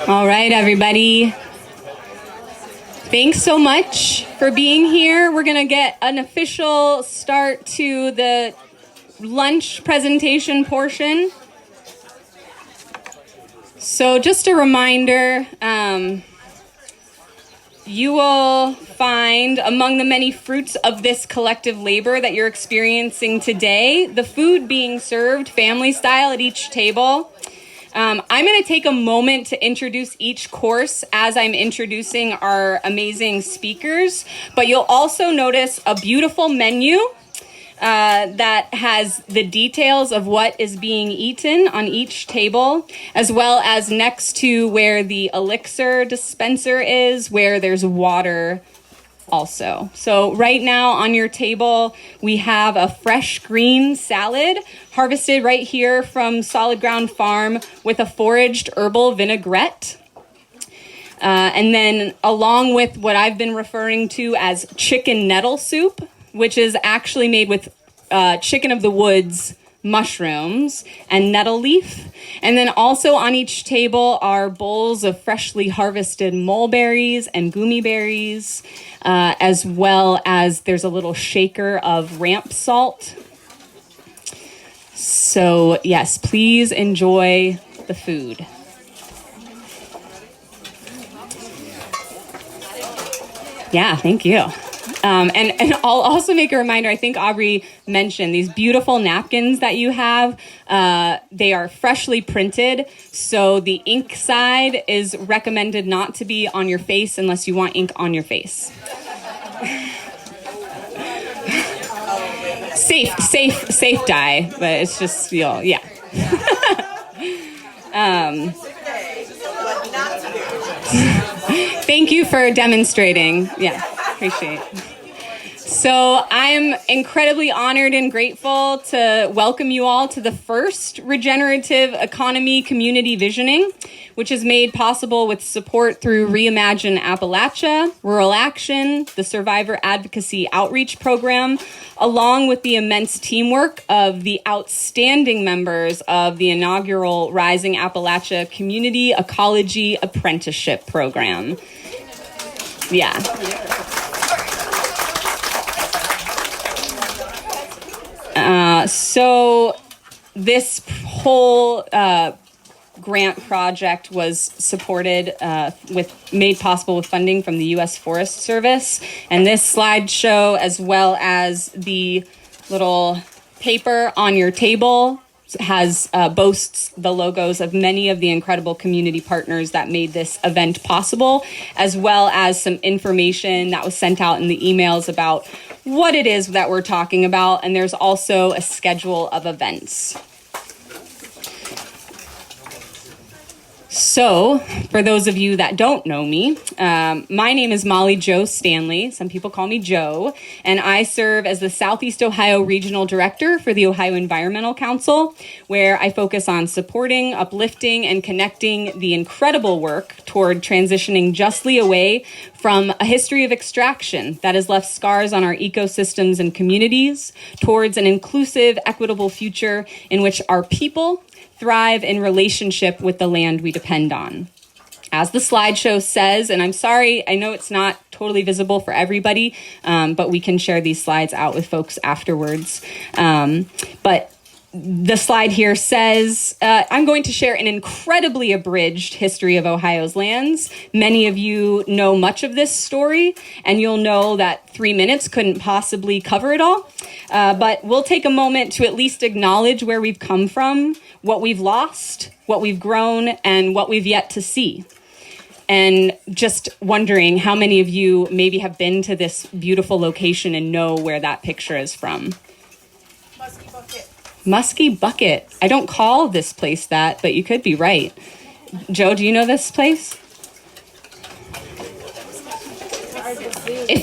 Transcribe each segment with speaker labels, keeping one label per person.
Speaker 1: All right, everybody. Thanks so much for being here. We're going to get an official start to the lunch presentation portion. So just a reminder, you will find among the many fruits of this collective labor that you're experiencing today, the food being served family style at each table. I'm going to take a moment to introduce each course as I'm introducing our amazing speakers, but you'll also notice a beautiful menu that has the details of what is being eaten on each table, as well as next to where the elixir dispenser is, where there's water also. So right now on your table, we have a fresh green salad harvested right here from Solid Ground Farm with a foraged herbal vinaigrette. And then along with what I've been referring to as chicken nettle soup, which is actually made with chicken of the woods mushrooms and nettle leaf. And then also on each table are bowls of freshly harvested mulberries and gummy berries, as well as there's a little shaker of ramp salt. So yes, please enjoy the food. Yeah, thank you. And I'll also make a reminder, I think Aubrey mentioned these beautiful napkins that you have. They are freshly printed, so the ink side is recommended not to be on your face unless you want ink on your face. Safe dye, but it's just, yeah. Thank you for demonstrating. Yeah, appreciate it. So I'm incredibly honored and grateful to welcome you all to the first regenerative economy community visioning, which is made possible with support through ReImagine Appalachia, Rural Action, the Survivor Advocacy Outreach Program, along with the immense teamwork of the outstanding members of the inaugural Rising Appalachia Community Ecology Apprenticeship Program. Yeah. So this whole grant project was supported made possible with funding from the U.S. Forest Service. And this slideshow, as well as the little paper on your table, boasts the logos of many of the incredible community partners that made this event possible, as well as some information that was sent out in the emails about what it is that we're talking about. And there's also a schedule of events. So, for those of you that don't know me, my name is Molly Jo Stanley. Some people call me Jo, and I serve as the Southeast Ohio Regional Director for the Ohio Environmental Council, where I focus on supporting, uplifting, and connecting the incredible work toward transitioning justly away from a history of extraction that has left scars on our ecosystems and communities towards an inclusive, equitable future in which our people thrive in relationship with the land we depend on. As the slideshow says, and I'm sorry, I know it's not totally visible for everybody, but we can share these slides out with folks afterwards. But the slide here says, I'm going to share an incredibly abridged history of Ohio's lands. Many of you know much of this story, and you'll know that 3 minutes couldn't possibly cover it all. But we'll take a moment to at least acknowledge where we've come from, what we've lost, what we've grown, and what we've yet to see. And just wondering how many of you maybe have been to this beautiful location and know where that picture is from. Muskie Bucket. I don't call this place that, but you could be right. Joe, do you know this place?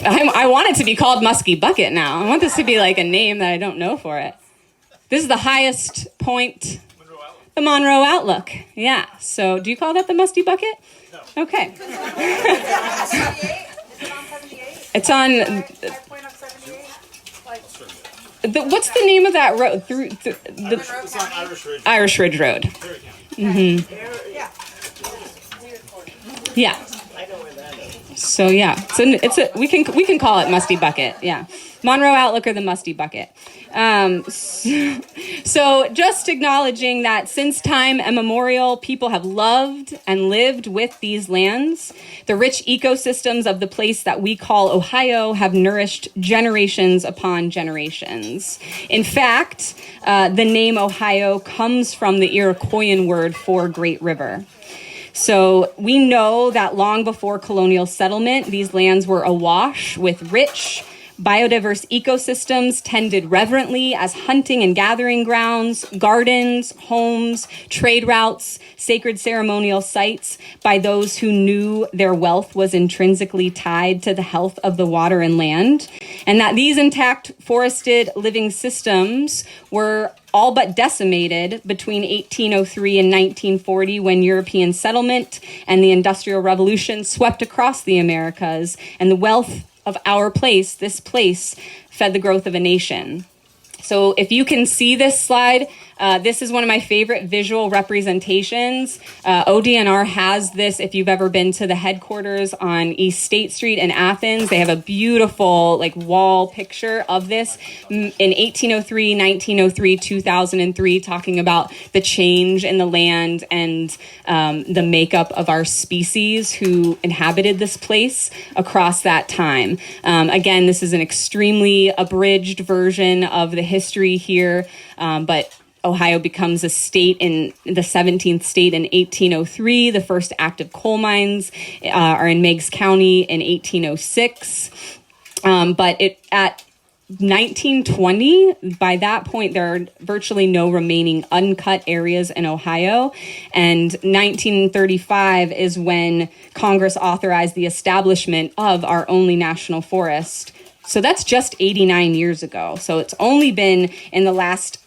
Speaker 1: I want it to be called Muskie Bucket now. I want this to be like a name that I don't know for it. This is the highest point, the Monroe Outlook. Yeah. So do you call that the Muskie Bucket? No. Okay. It's on... what's the name of that road? It's on Irish Ridge Road. Mm-hmm. Yeah. So yeah, we can call it Musty Bucket. Yeah, Monroe Outlook or the Musty Bucket. So just acknowledging that since time immemorial, people have loved and lived with these lands. The rich ecosystems of the place that we call Ohio have nourished generations upon generations. In fact, the name Ohio comes from the Iroquoian word for great river. So we know that long before colonial settlement, these lands were awash with rich, biodiverse ecosystems tended reverently as hunting and gathering grounds, gardens, homes, trade routes, sacred ceremonial sites by those who knew their wealth was intrinsically tied to the health of the water and land, and that these intact forested living systems were all but decimated between 1803 and 1940 when European settlement and the Industrial Revolution swept across the Americas, and the wealth of our place, this place, fed the growth of a nation. So if you can see this slide, this is one of my favorite visual representations. ODNR has this, if you've ever been to the headquarters on East State Street in Athens. They have a beautiful wall picture of this in 1803, 1903, 2003, talking about the change in the land and the makeup of our species who inhabited this place across that time. Again, this is an extremely abridged version of the history here, but Ohio becomes a state in the 17th state in 1803. The first active coal mines are in Meigs County in 1806. But at 1920, by that point, there are virtually no remaining uncut areas in Ohio. And 1935 is when Congress authorized the establishment of our only national forest. So that's just 89 years ago. So it's only been in the last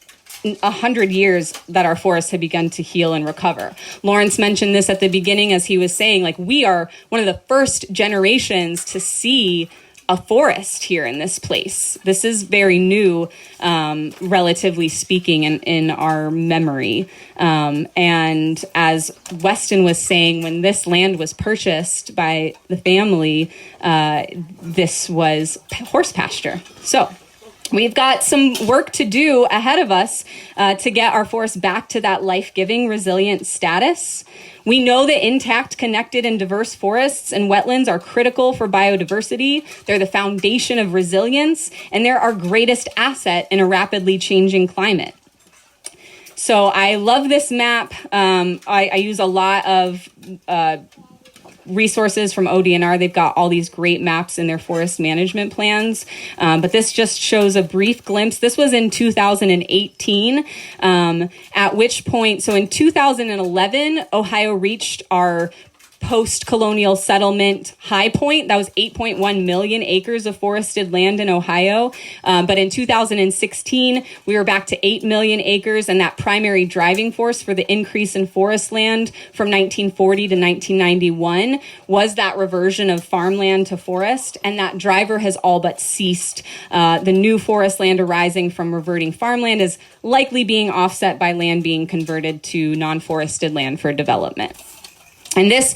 Speaker 1: 100 years that our forests have begun to heal and recover. Lawrence mentioned this at the beginning as he was saying, we are one of the first generations to see a forest here in this place. This is very new, relatively speaking, in our memory. And as Weston was saying, when this land was purchased by the family, this was horse pasture. So we've got some work to do ahead of us to get our forest back to that life-giving, resilient status. We know that intact, connected, and diverse forests and wetlands are critical for biodiversity. They're the foundation of resilience, and they're our greatest asset in a rapidly changing climate. So I love this map. I use a lot of resources from ODNR. They've got all these great maps in their forest management plans. But this just shows a brief glimpse. This was in 2018, at which point, so in 2011, Ohio reached our post-colonial settlement high point. That was 8.1 million acres of forested land in Ohio. But in 2016, we were back to 8 million acres, and that primary driving force for the increase in forest land from 1940 to 1991 was that reversion of farmland to forest, and that driver has all but ceased. The new forest land arising from reverting farmland is likely being offset by land being converted to non-forested land for development. And this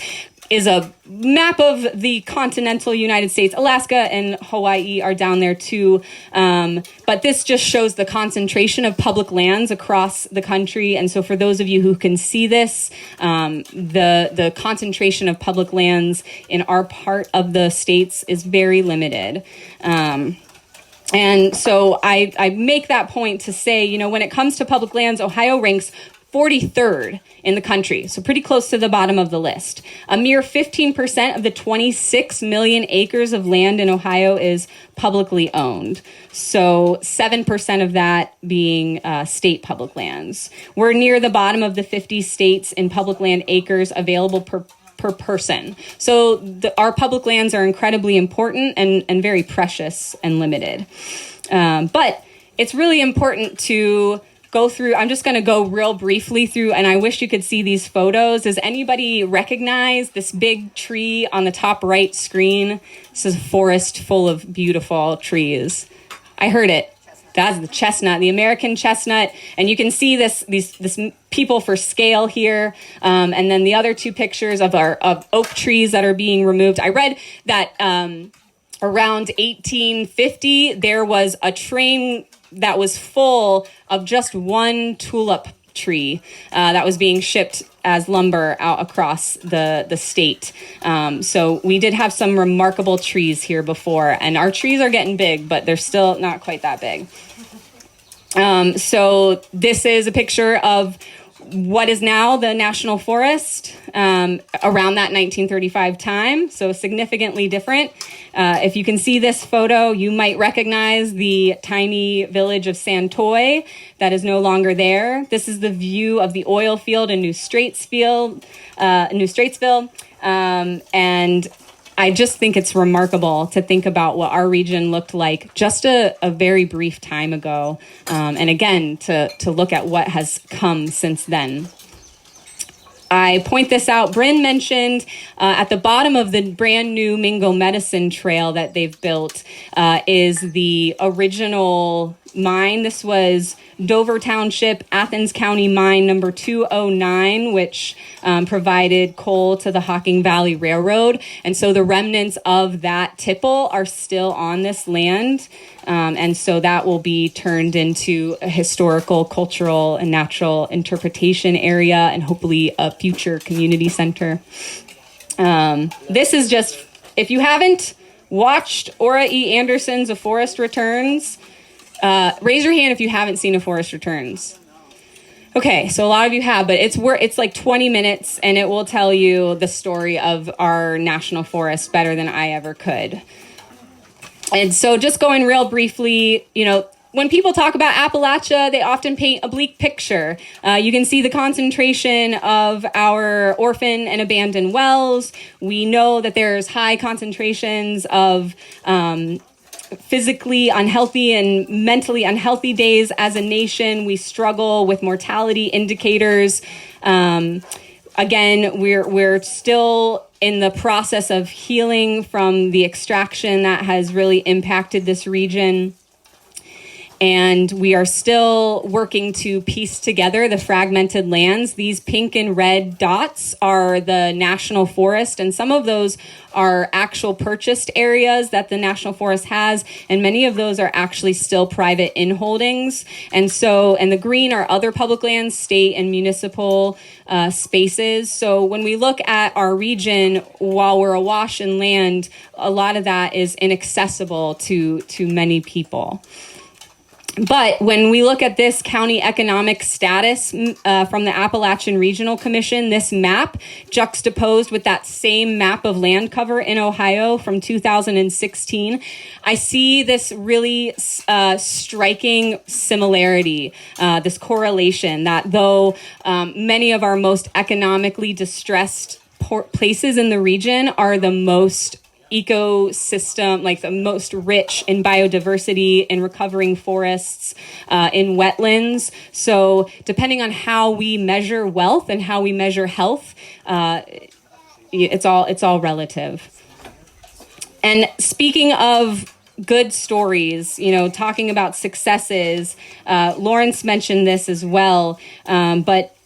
Speaker 1: is a map of the continental United States. Alaska and Hawaii are down there too. But this just shows the concentration of public lands across the country. And so for those of you who can see this, the concentration of public lands in our part of the states is very limited. And so I make that point to say, when it comes to public lands, Ohio ranks 43rd in the country, so pretty close to the bottom of the list. A mere 15% of the 26 million acres of land in Ohio is publicly owned. So 7% of that being state public lands. We're near the bottom of the 50 states in public land acres available per person. So our public lands are incredibly important and very precious and limited. But it's really important to go through. I'm just going to go real briefly through, and I wish you could see these photos. Does anybody recognize this big tree on the top right screen? This is a forest full of beautiful trees. I heard it. That's the chestnut, the American chestnut. And you can see this people for scale here. And then the other two pictures of oak trees that are being removed. I read that around 1850, there was a train that was full of just one tulip tree that was being shipped as lumber out across the state. So we did have some remarkable trees here before, and our trees are getting big, but they're still not quite that big. So this is a picture of what is now the National Forest around that 1935 time, so significantly different. If you can see this photo, you might recognize the tiny village of Santoy that is no longer there. This is the view of the oil field in New Straitsville, and I just think it's remarkable to think about what our region looked like just a very brief time ago. And again, to look at what has come since then. I point this out. Brehm mentioned at the bottom of the brand new Mingo Medicine Trail that they've built is the original mine. This was Dover Township, Athens County Mine number 209, which provided coal to the Hocking Valley Railroad. And so the remnants of that tipple are still on this land. And so that will be turned into a historical, cultural, and natural interpretation area and hopefully a future community center. This is just, if you haven't watched Ora E. Anderson's A Forest Returns, raise your hand if you haven't seen A Forest Returns. Okay, so a lot of you have, but it's like 20 minutes, and it will tell you the story of our national forest better than I ever could. And so just going real briefly, when people talk about Appalachia, they often paint a bleak picture. You can see the concentration of our orphan and abandoned wells. We know that there's high concentrations of physically unhealthy and mentally unhealthy days as a nation. We struggle with mortality indicators. Again, we're still in the process of healing from the extraction that has really impacted this region. And we are still working to piece together the fragmented lands. These pink and red dots are the national forest, and some of those are actual purchased areas that the National Forest has, and many of those are actually still private inholdings. And the green are other public lands, state and municipal spaces. So when we look at our region, while we're awash in land, a lot of that is inaccessible to many people. But when we look at this county economic status from the Appalachian Regional Commission, this map juxtaposed with that same map of land cover in Ohio from 2016, I see this really striking similarity, this correlation that though many of our most economically distressed places in the region are the most ecosystem, like the most rich in biodiversity, in recovering forests, in wetlands. So depending on how we measure wealth and how we measure health, it's all relative. And speaking of good stories, talking about successes, Lawrence mentioned this as well, but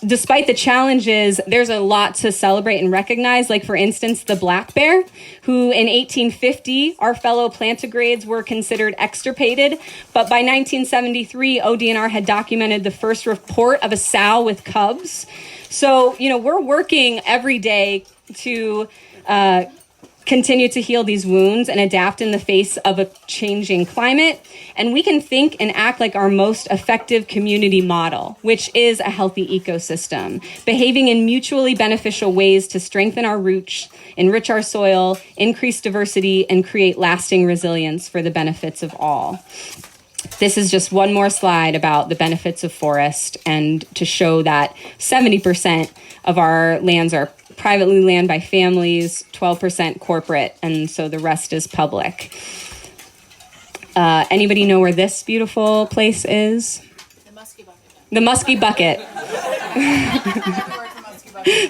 Speaker 1: despite the challenges, there's a lot to celebrate and recognize. Like, for instance, the black bear, who in 1850, our fellow plantigrades were considered extirpated. But by 1973, ODNR had documented the first report of a sow with cubs. So, we're working every day to continue to heal these wounds and adapt in the face of a changing climate. And we can think and act like our most effective community model, which is a healthy ecosystem, behaving in mutually beneficial ways to strengthen our roots, enrich our soil, increase diversity, and create lasting resilience for the benefits of all. This is just one more slide about the benefits of forest, and to show that 70% of our lands are privately land by families, 12% corporate, and so the rest is public. Anybody know where this beautiful place is?
Speaker 2: The Muskie Bucket.
Speaker 1: The Muskie Bucket.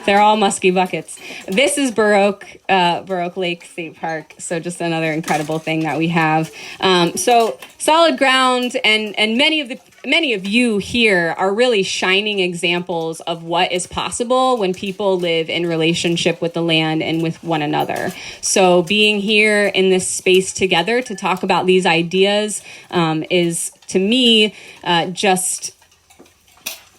Speaker 1: They're all musky buckets. This is Baroque Lake State Park. So just another incredible thing that we have. So solid ground, and many of you here are really shining examples of what is possible when people live in relationship with the land and with one another. So being here in this space together to talk about these ideas is, to me, just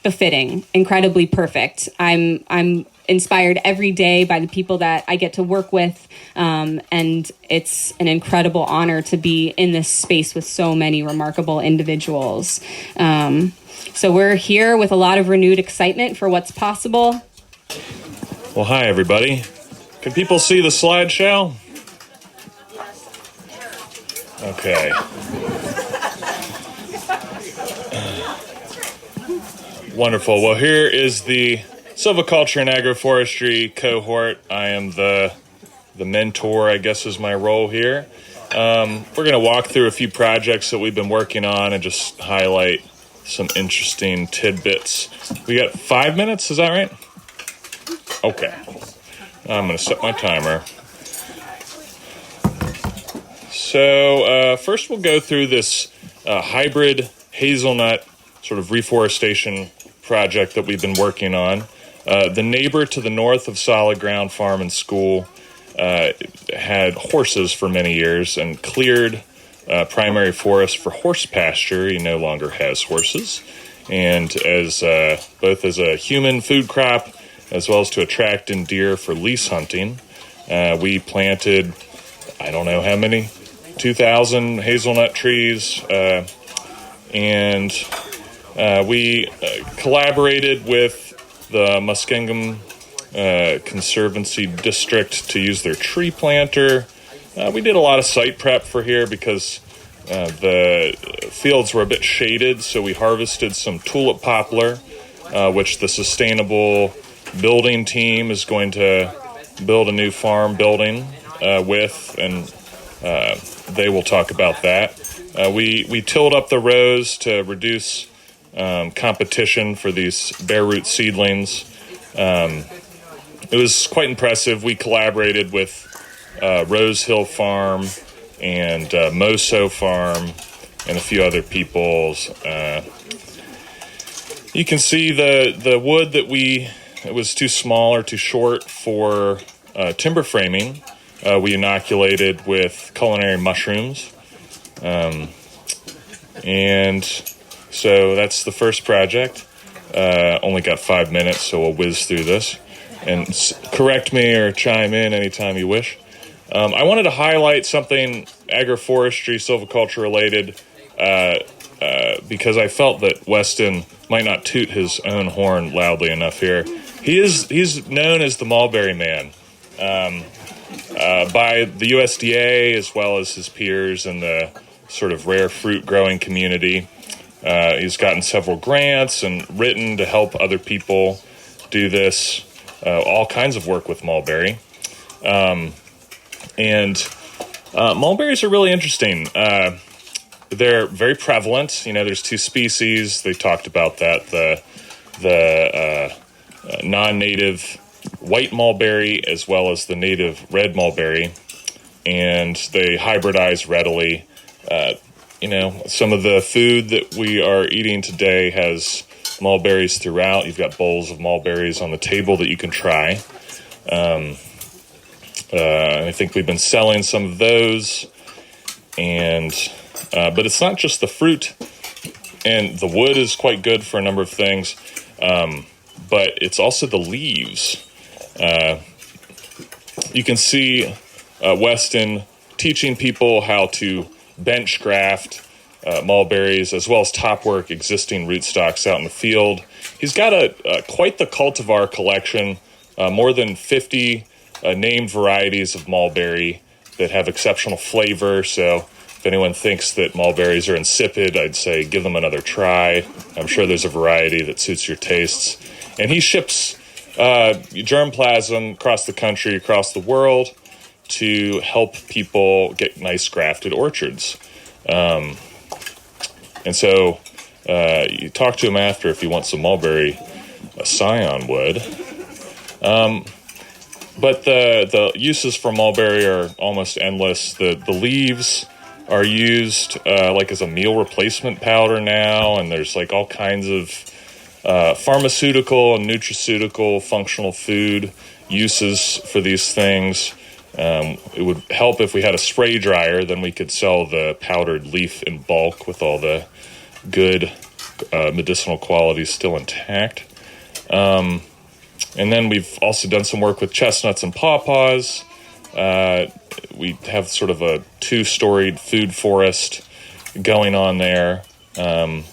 Speaker 1: befitting, incredibly perfect. I'm inspired every day by the people that I get to work with, and it's an incredible honor to be in this space with so many remarkable individuals. So we're here with a lot of renewed excitement for what's possible.
Speaker 2: Well, hi, everybody. Can people see the slideshow? Okay. Wonderful. Well, here is the Silviculture and Agroforestry cohort. I am the mentor, I guess, is my role here. We're going to walk through a few projects that we've been working on and just highlight some interesting tidbits. We got 5 minutes, is that right? Okay. I'm going to set my timer. So first we'll go through this hybrid hazelnut sort of reforestation project that we've been working on. The neighbor to the north of Solid Ground Farm and School had horses for many years and cleared primary forest for horse pasture. He no longer has horses. And as both as a human food crop as well as to attract in deer for lease hunting, we planted, I don't know how many, 2,000 hazelnut trees, and we collaborated with the Muskingum Conservancy District to use their tree planter. We did a lot of site prep for here because the fields were a bit shaded, so we harvested some tulip poplar, which the sustainable building team is going to build a new farm building with, and they will talk about that. We tilled up the rows to reduce competition for these bare root seedlings. It was quite impressive. We collaborated with Rose Hill Farm and Moso Farm and a few other peoples. You can see the wood that it was too small or too short for timber framing. We inoculated with culinary mushrooms. And so that's the first project. Only got 5 minutes, so we'll whiz through this. And correct me or chime in anytime you wish. I wanted to highlight something agroforestry, silviculture related, because I felt that Weston might not toot his own horn loudly enough here. He's known as the mulberry man by the USDA as well as his peers in the sort of rare fruit growing community. He's gotten several grants and written to help other people do this, all kinds of work with mulberry. And mulberries are really interesting. They're very prevalent. You know, there's two species. They talked about that, the non-native white mulberry as well as the native red mulberry. And they hybridize readily. Some of the food that we are eating today has mulberries throughout. You've got bowls of mulberries on the table that you can try. I think we've been selling some of those. But it's not just the fruit, and the wood is quite good for a number of things. But it's also the leaves. You can see Weston teaching people how to bench graft mulberries as well as top work existing rootstocks out in the field. He's got quite the cultivar collection, more than 50 named varieties of mulberry that have exceptional flavor. So if anyone thinks that mulberries are insipid, I'd say give them another try. I'm sure there's a variety that suits your tastes. And he ships germplasm across the country, across the world, to help people get nice grafted orchards. And so you talk to him after if you want some mulberry scion wood. But the uses for mulberry are almost endless. The leaves are used like as a meal replacement powder now, and there's like all kinds of pharmaceutical and nutraceutical functional food uses for these things. It would help if we had a spray dryer, then we could sell the powdered leaf in bulk with all the good medicinal qualities still intact. And then we've also done some work with chestnuts and pawpaws. We have sort of a 2-storied food forest going on there. And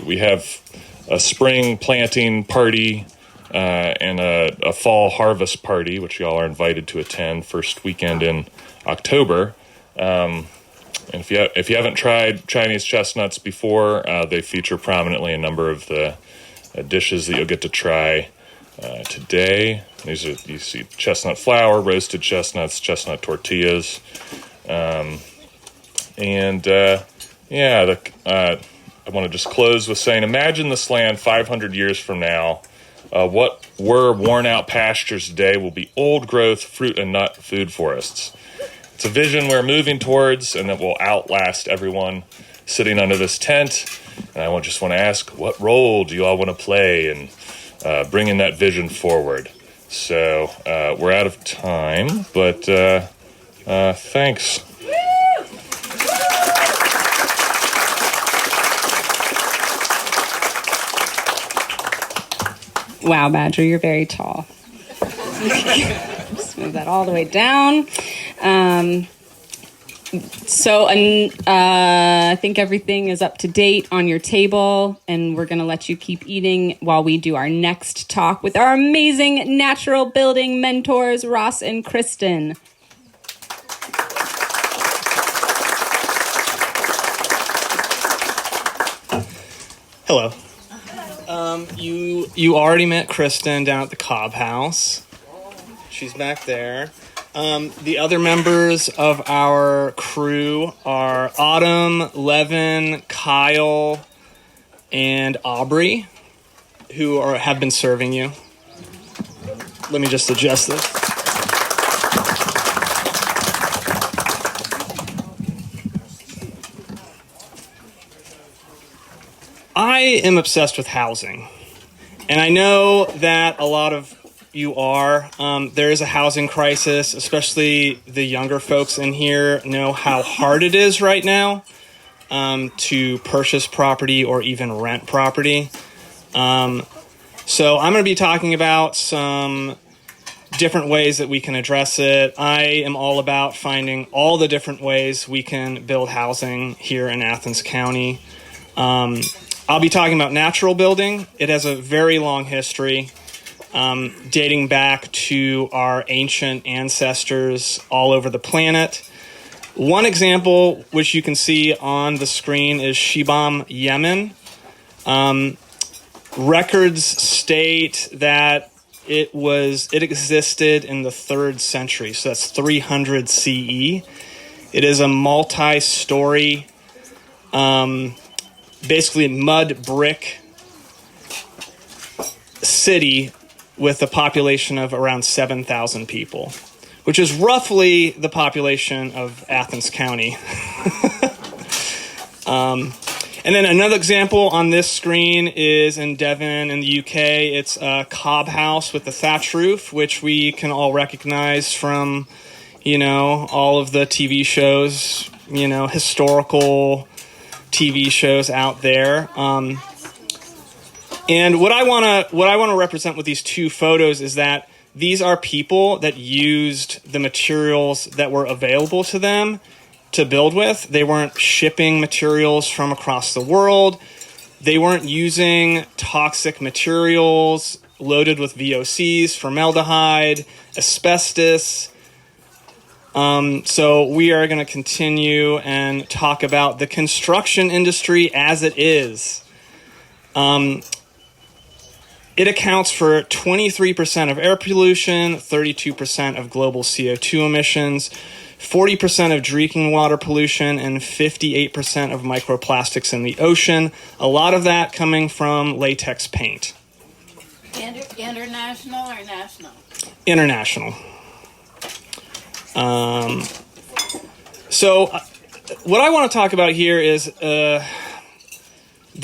Speaker 2: we have a spring planting party and a fall harvest party, which y'all are invited to attend first weekend in October. And if you haven't tried Chinese chestnuts before, they feature prominently a number of the dishes that you'll get to try today. You see chestnut flour, roasted chestnuts, chestnut tortillas, I want to just close with saying, imagine this land 500 years from now. What were worn-out pastures today will be old-growth fruit and nut food forests. It's a vision we're moving towards, and that will outlast everyone sitting under this tent. And I just want to ask, what role do you all want to play in bringing that vision forward? So we're out of time, but thanks.
Speaker 1: Wow, Badger, you're very tall. Just move that all the way down. I think everything is up to date on your table, and we're going to let you keep eating while we do our next talk with our amazing natural building mentors, Ross and Christin.
Speaker 3: Hello. You already met Christin down at the Cobb House. She's back there. The other members of our crew are Autumn, Levin, Kyle, and Aubrey, who have been serving you. Let me just adjust this. I am obsessed with housing, and I know that a lot of you are. There is a housing crisis, especially the younger folks in here know how hard it is right now to purchase property or even rent property. So I'm going to be talking about some different ways that we can address it. I am all about finding all the different ways we can build housing here in Athens County. I'll be talking about natural building. It has a very long history, dating back to our ancient ancestors all over the planet. One example, which you can see on the screen, is Shibam, Yemen. Records state that it existed in the 3rd century, so that's 300 CE. It is a multi-story, basically mud brick city with a population of around 7,000 people, which is roughly the population of Athens County. And then another example on this screen is in Devon in the UK. It's a Cobb House with a thatch roof, which we can all recognize from, all of the TV shows, historical TV shows out there. And what I want to represent with these two photos is that these are people that used the materials that were available to them to build with. They weren't shipping materials from across the world. They weren't using toxic materials loaded with VOCs, formaldehyde, asbestos. So we are going to continue and talk about the construction industry as it is. It accounts for 23% of air pollution, 32% of global CO2 emissions, 40% of drinking water pollution, and 58% of microplastics in the ocean. A lot of that coming from latex paint.
Speaker 4: International or national?
Speaker 3: International. So what I want to talk about here is there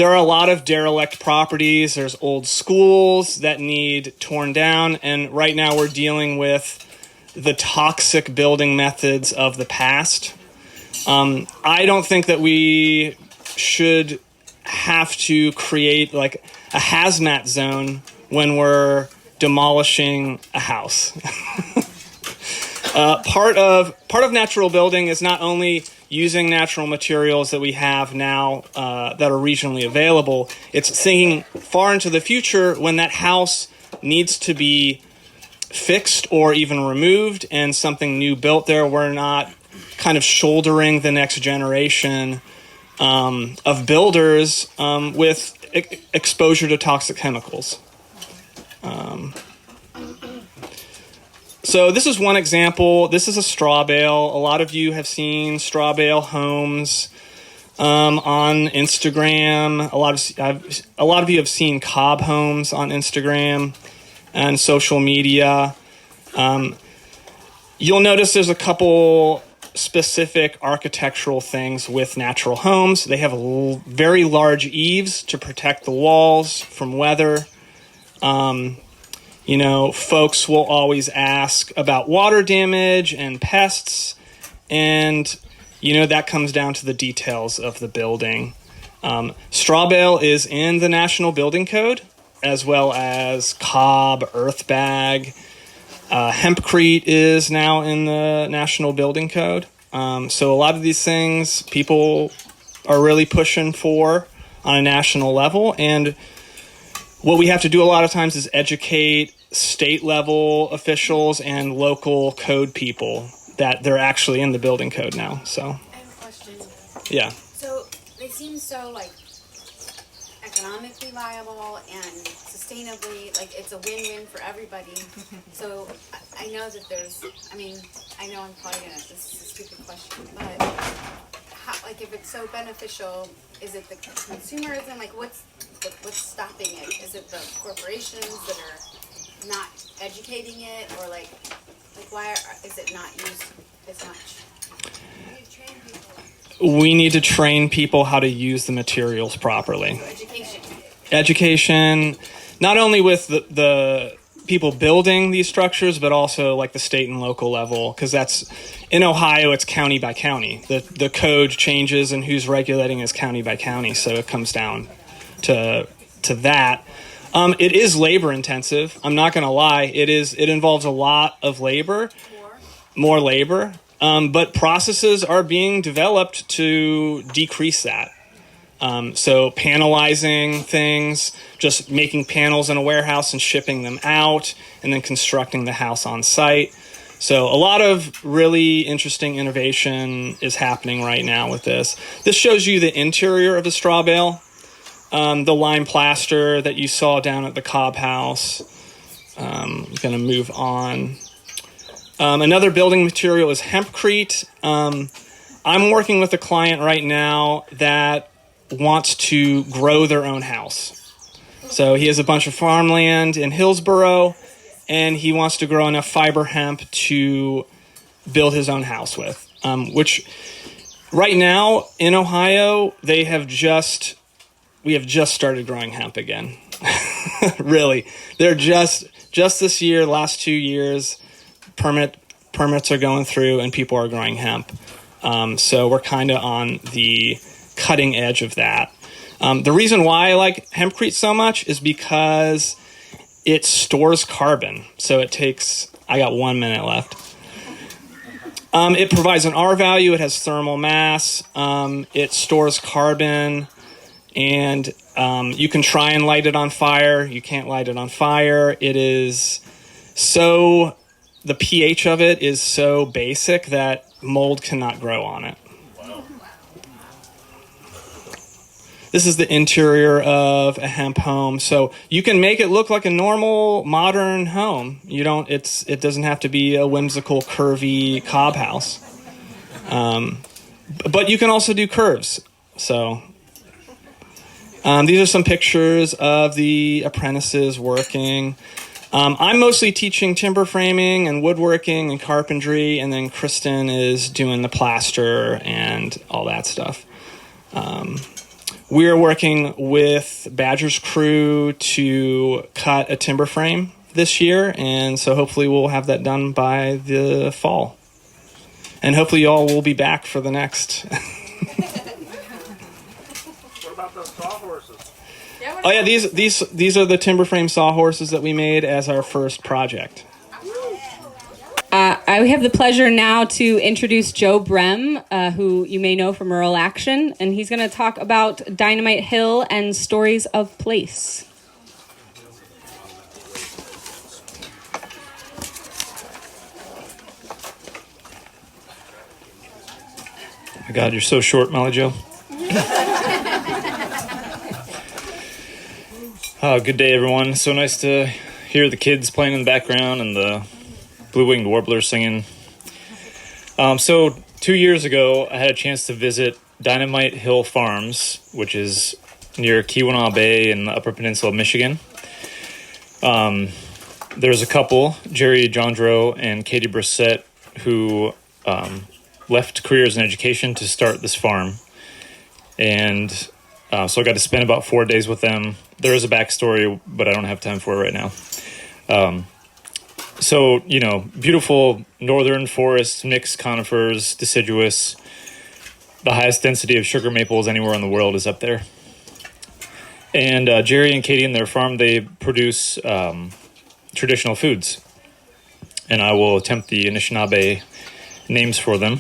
Speaker 3: are a lot of derelict properties. There's old schools that need torn down, and right now we're dealing with the toxic building methods of the past. I don't think that we should have to create like a hazmat zone when we're demolishing a house. Part of natural building is not only using natural materials that we have now that are regionally available. It's thinking far into the future when that house needs to be fixed or even removed and something new built there. We're not kind of shouldering the next generation of builders with exposure to toxic chemicals. So this is one example. This is a straw bale. A lot of you have seen straw bale homes on Instagram. A lot of you have seen cob homes on Instagram and social media. You'll notice there's a couple specific architectural things with natural homes. They have very large eaves to protect the walls from weather. Folks will always ask about water damage and pests, and, that comes down to the details of the building. Straw bale is in the National Building Code, as well as cob, earth bag. Hempcrete is now in the National Building Code. So a lot of these things people are really pushing for on a national level, and what we have to do a lot of times is educate state level officials and local code people that they're actually in the building code now. So
Speaker 5: I have a question.
Speaker 3: Yeah.
Speaker 5: So they seem so economically viable and sustainably, it's a win-win for everybody. So I know that I know I'm probably this is a stupid question, but if it's so beneficial, is it the consumerism? What's stopping it? Is it the corporations that are not educating it, or why is it not used as much?
Speaker 3: We need to train people how to use the materials properly.
Speaker 5: So
Speaker 3: Education, not only with the people building these structures, but also the state and local level, because that's in Ohio, it's county by county. The code changes, and who's regulating is county by county, so it comes down to that. It is labor intensive. I'm not going to lie. It involves a lot of labor, more labor. But processes are being developed to decrease that. So panelizing things, just making panels in a warehouse and shipping them out, and then constructing the house on site. So a lot of really interesting innovation is happening right now with this. This shows you the interior of a straw bale. The lime plaster that you saw down at the Cobb House. I'm going to move on. Another building material is hempcrete. I'm working with a client right now that wants to grow their own house. So he has a bunch of farmland in Hillsboro, and he wants to grow enough fiber hemp to build his own house with, which right now in Ohio, we have just started growing hemp again. Really. They're just this year, last 2 years, permits are going through and people are growing hemp. So we're kind of on the cutting edge of that. The reason why I like hempcrete so much is because it stores carbon. So I got 1 minute left. It provides an R value. It has thermal mass. It stores carbon. And you can try and light it on fire. You can't light it on fire. The pH of it is so basic that mold cannot grow on it. Wow. This is the interior of a hemp home. So you can make it look like a normal modern home. It doesn't have to be a whimsical curvy cob house. But you can also do curves. So These are some pictures of the apprentices working. I'm mostly teaching timber framing and woodworking and carpentry, and then Christin is doing the plaster and all that stuff. We're working with Badger's crew to cut a timber frame this year, and so hopefully we'll have that done by the fall. And hopefully y'all will be back for the next.
Speaker 6: What about those sawhorses?
Speaker 3: Oh yeah, these are the timber frame sawhorses that we made as our first project.
Speaker 1: I have the pleasure now to introduce Joe Brehm, who you may know from Rural Action, and he's going to talk about Dynamite Hill and Stories of Place.
Speaker 7: Oh my God, you're so short, Molly Jo. Good day, everyone. So nice to hear the kids playing in the background and the blue-winged warbler singing. So 2 years ago, I had a chance to visit Dynamite Hill Farms, which is near Keweenaw Bay in the Upper Peninsula of Michigan. There's a couple, Jerry Jondro and Katie Brissett, who left careers in education to start this farm. And so I got to spend about 4 days with them. There is a backstory, but I don't have time for it right now. So, beautiful northern forest, mixed conifers, deciduous. The highest density of sugar maples anywhere in the world is up there. And Jerry and Katie and their farm, they produce traditional foods. And I will attempt the Anishinaabe names for them.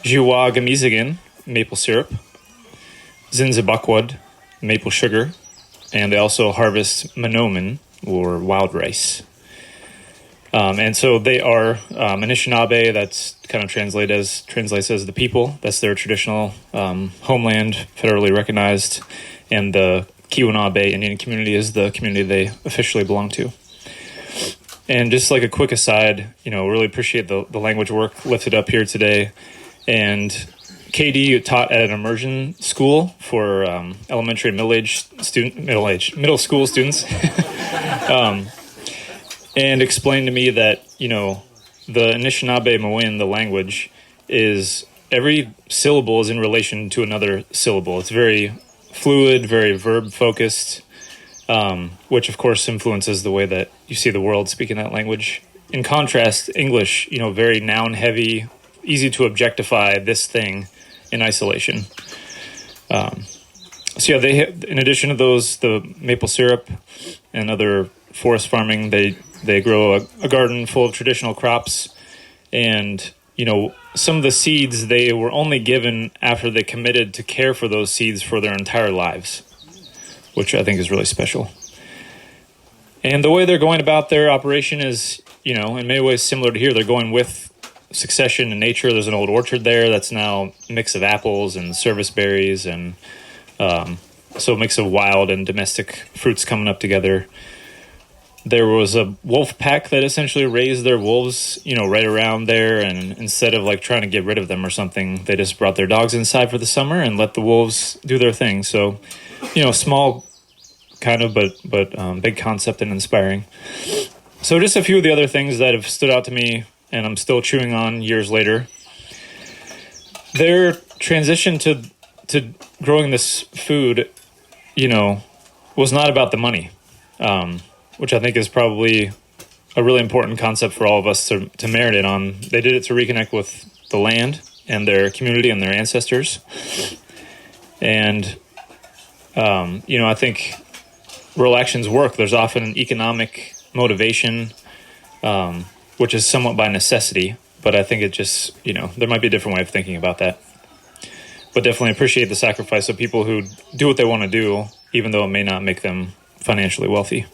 Speaker 7: Jiwagamizigan, maple syrup. Zinzibakwad, maple sugar. And they also harvest manoman, or wild rice. And so they are Anishinaabe, that's kind of translates as the people. That's their traditional homeland, federally recognized. And the Keweenaw Bay Indian community is the community they officially belong to. And just like a quick aside, really appreciate the language work lifted up here today. And Katie taught at an immersion school for elementary and middle school students. And explained to me that, the Anishinaabe Moin, the language, is every syllable is in relation to another syllable. It's very fluid, very verb-focused, which, of course, influences the way that you see the world speaking that language. In contrast, English, very noun-heavy, easy to objectify this thing in isolation. So, yeah, they in addition to those, the maple syrup and other forest farming, they grow a garden full of traditional crops, and some of the seeds they were only given after they committed to care for those seeds for their entire lives, which I think is really special. And the way they're going about their operation is, in many ways similar to here. They're going with succession in nature. There's an old orchard there that's now a mix of apples and service berries, and so a mix of wild and domestic fruits coming up together. There was a wolf pack that essentially raised their wolves, right around there. And instead of trying to get rid of them or something, they just brought their dogs inside for the summer and let the wolves do their thing. So, small kind of, but big concept and inspiring. So just a few of the other things that have stood out to me and I'm still chewing on years later. Their transition to growing this food, was not about the money. Which I think is probably a really important concept for all of us to marinate on. They did it to reconnect with the land and their community and their ancestors. And, I think rural actions work. There's often an economic motivation, which is somewhat by necessity. But I think it just, there might be a different way of thinking about that. But definitely appreciate the sacrifice of people who do what they want to do, even though it may not make them financially wealthy.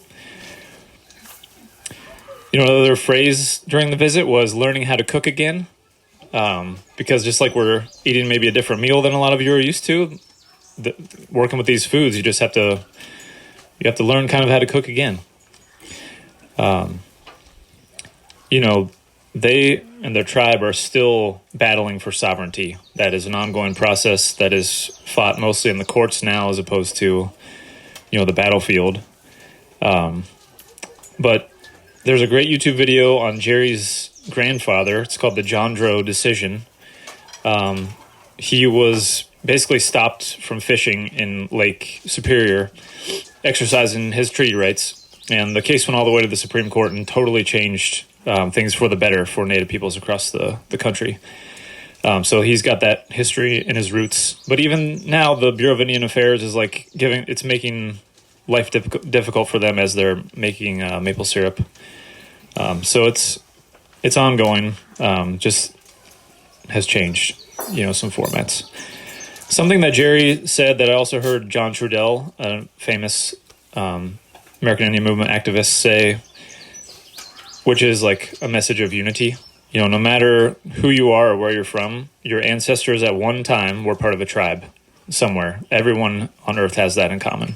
Speaker 7: Another phrase during the visit was learning how to cook again, because just like we're eating maybe a different meal than a lot of you are used to, working with these foods, you have to learn kind of how to cook again. they and their tribe are still battling for sovereignty. That is an ongoing process that is fought mostly in the courts now, as opposed to, the battlefield. But there's a great YouTube video on Jerry's grandfather. It's called the John Drow decision. He was basically stopped from fishing in Lake Superior, exercising his treaty rights. And the case went all the way to the Supreme Court and totally changed things for the better for Native peoples across the country. So he's got that history in his roots. But even now, the Bureau of Indian Affairs is making life difficult for them as they're making maple syrup. So it's ongoing. Just has changed, some formats. Something that Jerry said that I also heard John Trudell, a famous American Indian Movement activist, say, which is like a message of unity. No matter who you are or where you're from, your ancestors at one time were part of a tribe somewhere. Everyone on Earth has that in common.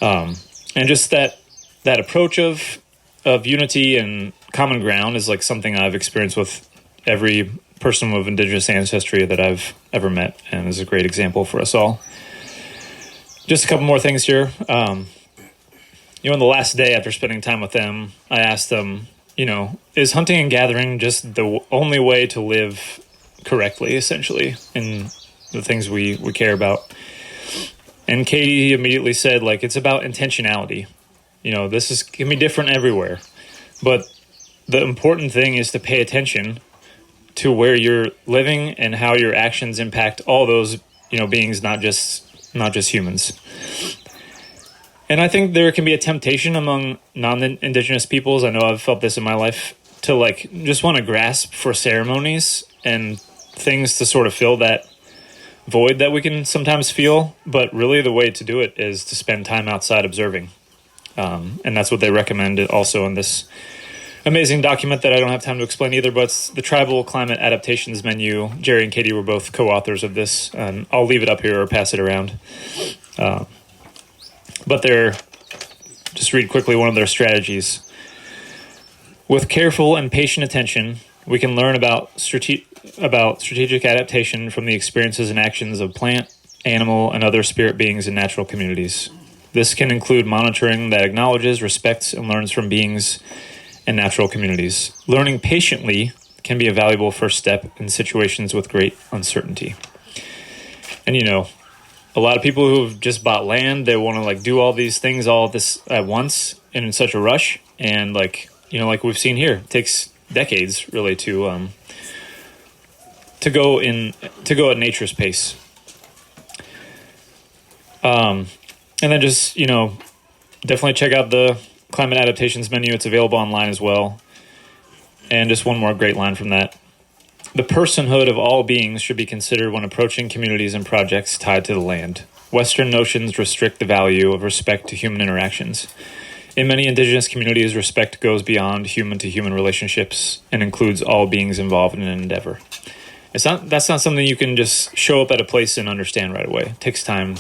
Speaker 7: And just that approach of unity and common ground is like something I've experienced with every person with indigenous ancestry that I've ever met, and is a great example for us all. Just a couple more things here. On the last day after spending time with them, I asked them, is hunting and gathering just the only way to live correctly, essentially, in the things we care about? And Katie immediately said, it's about intentionality. This can be different everywhere, but the important thing is to pay attention to where you're living and how your actions impact all those, beings, not just humans. And I think there can be a temptation among non-Indigenous peoples, I know I've felt this in my life, to just want to grasp for ceremonies and things to sort of fill that void that we can sometimes feel. But really the way to do it is to spend time outside observing. And that's what they recommend also in this amazing document that I don't have time to explain either, but it's the Tribal Climate Adaptations Menu. Jerry and Katie were both co-authors of this, and I'll leave it up here or pass it around. But just read quickly one of their strategies. With careful and patient attention, we can learn about strategic adaptation from the experiences and actions of plant, animal, and other spirit beings in natural communities. This can include monitoring that acknowledges, respects, and learns from beings and natural communities. Learning patiently can be a valuable first step in situations with great uncertainty. And a lot of people who've just bought land, they want to do all these things all this at once and in such a rush. And like we've seen here, it takes decades really to go at nature's pace. And then just, definitely check out the Climate Adaptations Menu. It's available online as well. And just one more great line from that. The personhood of all beings should be considered when approaching communities and projects tied to the land. Western notions restrict the value of respect to human interactions. In many indigenous communities, respect goes beyond human-to-human relationships and includes all beings involved in an endeavor. That's not something you can just show up at a place and understand right away. It takes time,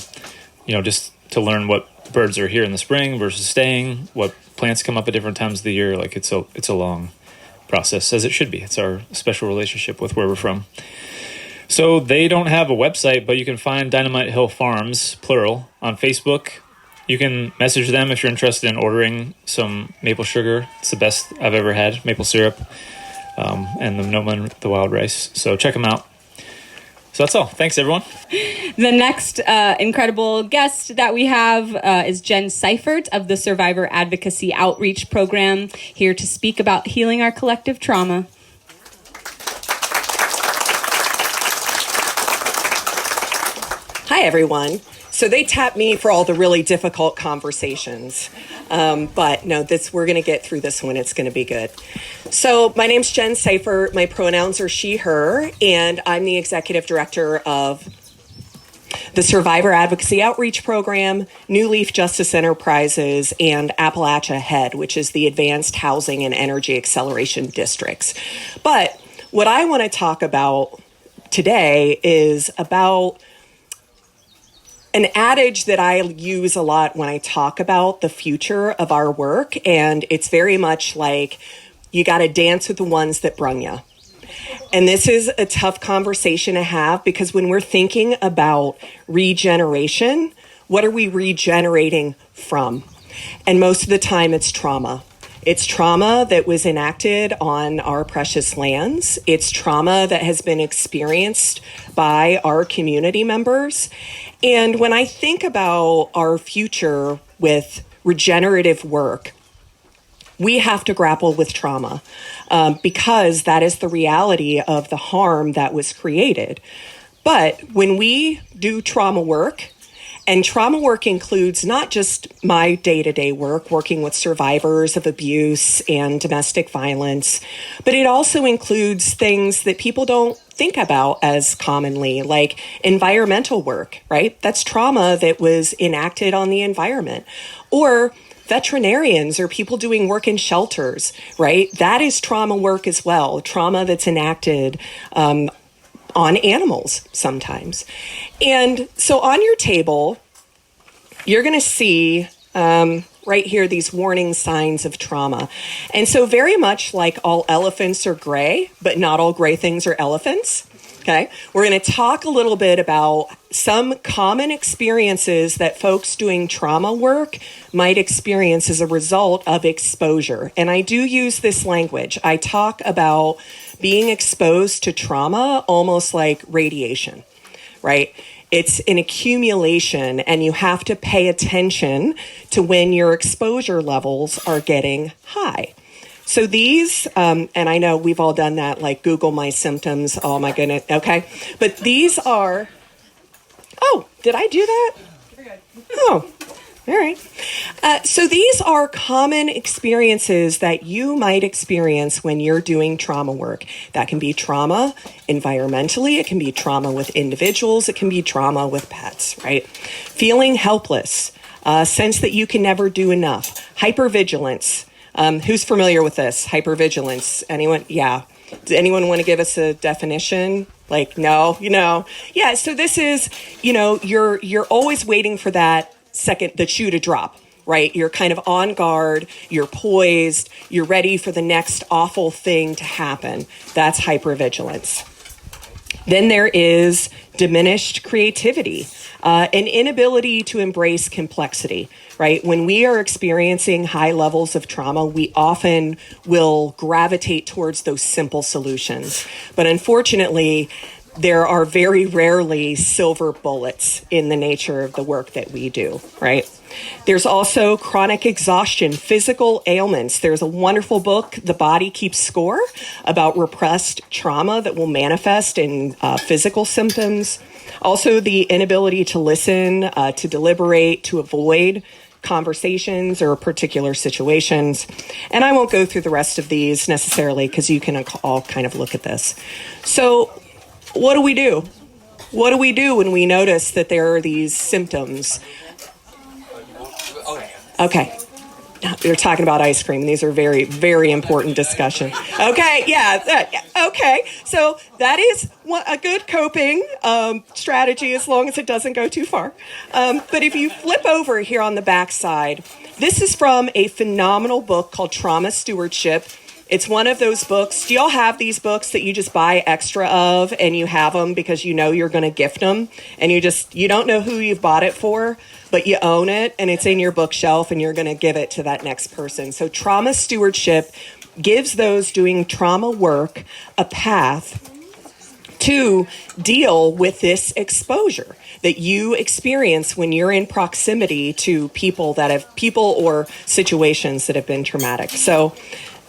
Speaker 7: just to learn what birds are here in the spring versus staying, what plants come up at different times of the year. It's a long process, as it should be. It's our special relationship with where we're from. So they don't have a website, but you can find Dynamite Hill Farms, plural, on Facebook. You can message them if you're interested in ordering some maple sugar. It's the best I've ever had, maple syrup, and the Noman, the wild rice. So check them out. So that's all. Thanks, everyone.
Speaker 1: The next incredible guest that we have is Jen Seifert of the Survivor Advocacy Outreach Program, here to speak about healing our collective trauma.
Speaker 8: Hi, everyone. So they tapped me for all the really difficult conversations. But no, we're going to get through this one. It's going to be good. So my name's Jen Seifert. My pronouns are she, her, and I'm the executive director of the Survivor Advocacy Outreach Program, New Leaf Justice Enterprises, and Appalachia HEAD, which is the Advanced Housing and Energy Acceleration Districts. But what I want to talk about today is about an adage that I use a lot when I talk about the future of our work, and it's very much like you got to dance with the ones that brung you. And this is a tough conversation to have because when we're thinking about regeneration, what are we regenerating from? And most of the time it's trauma. It's trauma that was enacted on our precious lands. It's trauma that has been experienced by our community members. And when I think about our future with regenerative work, we have to grapple with trauma because that is the reality of the harm that was created. But when we do trauma work, and trauma work includes not just my day-to-day work, working with survivors of abuse and domestic violence, but it also includes things that people don't think about as commonly, like environmental work, right? That's trauma that was enacted on the environment. Or veterinarians or people doing work in shelters, right? That is trauma work as well, trauma that's enacted on animals sometimes. And so on your table, you're going to see right here these warning signs of trauma. And so very much like all elephants are gray, but not all gray things are elephants. Okay, we're going to talk a little bit about some common experiences that folks doing trauma work might experience as a result of exposure. And I do use this language. I talk about being exposed to trauma almost like radiation, right? It's an accumulation, and you have to pay attention to when your exposure levels are getting high. So these, and I know we've all done that, like Google my symptoms. Oh my goodness. Okay. But these are, oh, did I do that? Oh, all right. So these are common experiences that you might experience when you're doing trauma work. That can be trauma environmentally. It can be trauma with individuals. It can be trauma with pets, right? Feeling helpless, sense that you can never do enough, hypervigilance. Who's familiar with this? Hypervigilance. Anyone? Yeah. Does anyone want to give us a definition? Like, no, Yeah, so this is, you're always waiting for that second, the shoe to drop, right? You're kind of on guard, you're poised, you're ready for the next awful thing to happen. That's hypervigilance. Then there is diminished creativity, an inability to embrace complexity, right? When we are experiencing high levels of trauma, we often will gravitate towards those simple solutions. But unfortunately, there are very rarely silver bullets in the nature of the work that we do, right? There's also chronic exhaustion, physical ailments. There's a wonderful book, The Body Keeps Score, about repressed trauma that will manifest in physical symptoms. Also, the inability to listen, to deliberate, to avoid conversations or particular situations. And I won't go through the rest of these necessarily because you can all kind of look at this. So what do we do? What do we do when we notice that there are these symptoms? Okay. You're talking about ice cream. These are very, very important discussion. Okay, yeah. Okay, so that is a good coping strategy as long as it doesn't go too far. But if you flip over here on the back side, this is from a phenomenal book called Trauma Stewardship. It's one of those books. Do y'all have these books that you just buy extra of and you have them because you know you're going to gift them and you don't know who you've bought it for, but you own it and it's in your bookshelf and you're going to give it to that next person. So Trauma Stewardship gives those doing trauma work a path to deal with this exposure that you experience when you're in proximity to people or situations that have been traumatic. So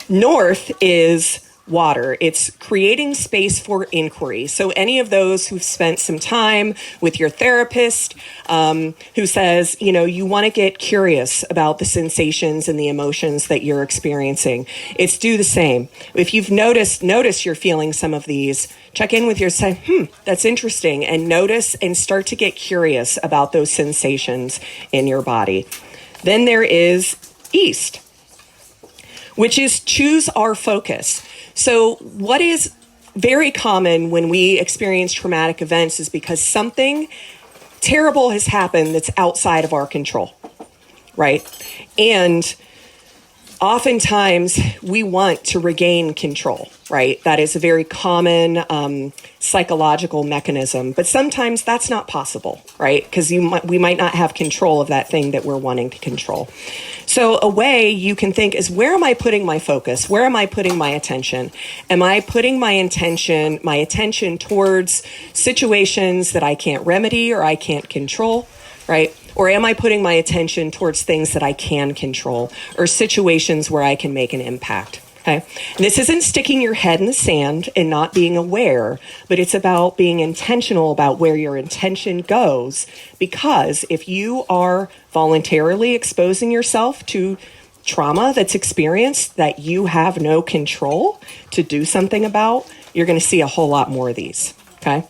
Speaker 8: North is water. It's creating space for inquiry. So any of those who've spent some time with your therapist who says, you want to get curious about the sensations and the emotions that you're experiencing, it's do the same. If you've notice you're feeling some of these, check in with yourself, that's interesting, and notice and start to get curious about those sensations in your body. Then there is East, which is choose our focus. So what is very common when we experience traumatic events is because something terrible has happened that's outside of our control, right? And oftentimes we want to regain control, right? That is a very common psychological mechanism, but sometimes that's not possible, right? Because we might not have control of that thing that we're wanting to control. So a way you can think is, where am I putting my focus? Where am I putting my attention? Am I putting my attention towards situations that I can't remedy or I can't control, right? Or am I putting my attention towards things that I can control or situations where I can make an impact? Okay. And this isn't sticking your head in the sand and not being aware, but it's about being intentional about where your intention goes. Because if you are voluntarily exposing yourself to trauma that's experienced that you have no control to do something about, you're going to see a whole lot more of these. Okay.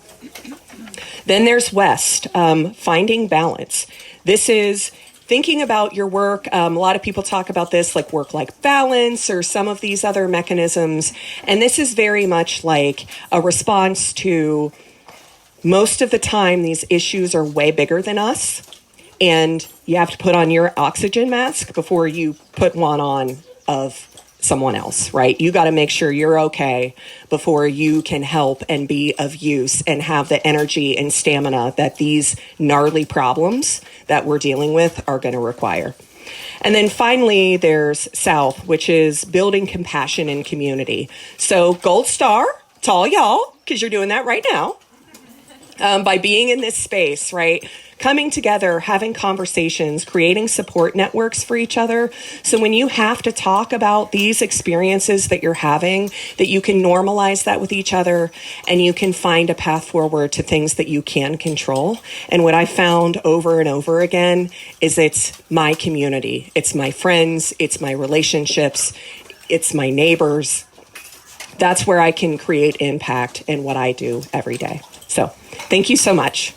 Speaker 8: Then there's West, finding balance. This is thinking about your work. A lot of people talk about this like work-life balance or some of these other mechanisms. And this is very much like a response to, most of the time, these issues are way bigger than us. And you have to put on your oxygen mask before you put one on of someone else, right? You got to make sure you're okay before you can help and be of use and have the energy and stamina that these gnarly problems that we're dealing with are going to require. And then finally, there's South, which is building compassion in community. So gold star to all y'all, because you're doing that right now, by being in this space, right? Coming together, having conversations, creating support networks for each other. So when you have to talk about these experiences that you're having, that you can normalize that with each other and you can find a path forward to things that you can control. And what I found over and over again is it's my community. It's my friends. It's my relationships. It's my neighbors. That's where I can create impact in what I do every day. So thank you so much.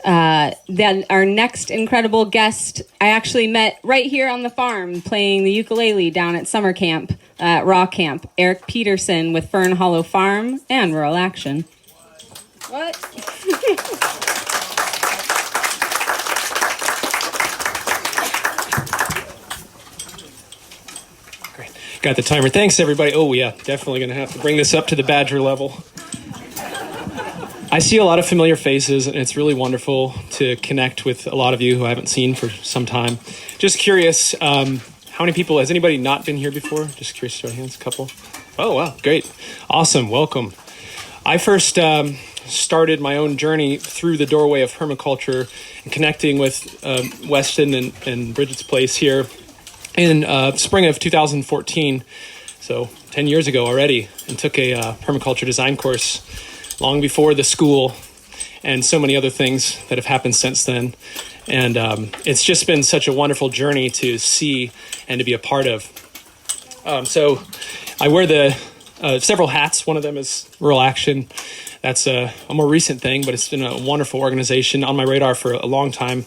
Speaker 1: Then our next incredible guest, I actually met right here on the farm playing the ukulele down at summer camp, Raw Camp, Erik Peterson with Fern Hollow Farm and Rural Action. What?
Speaker 9: Great. Got the timer. Thanks, everybody. Oh, yeah, definitely going to have to bring this up to the Badger level. I see a lot of familiar faces, and it's really wonderful to connect with a lot of you who I haven't seen for some time. Just curious, how many people, has anybody not been here before? Just curious, show of hands, a couple. Oh, wow, great. Awesome, welcome. I first started my own journey through the doorway of permaculture and connecting with Weston and Bridget's place here in spring of 2014, so 10 years ago already, and took a permaculture design course long before the school and so many other things that have happened since then. And it's just been such a wonderful journey to see and to be a part of. So I wear the several hats. One of them is Rural Action. That's a more recent thing, but it's been a wonderful organization on my radar for a long time.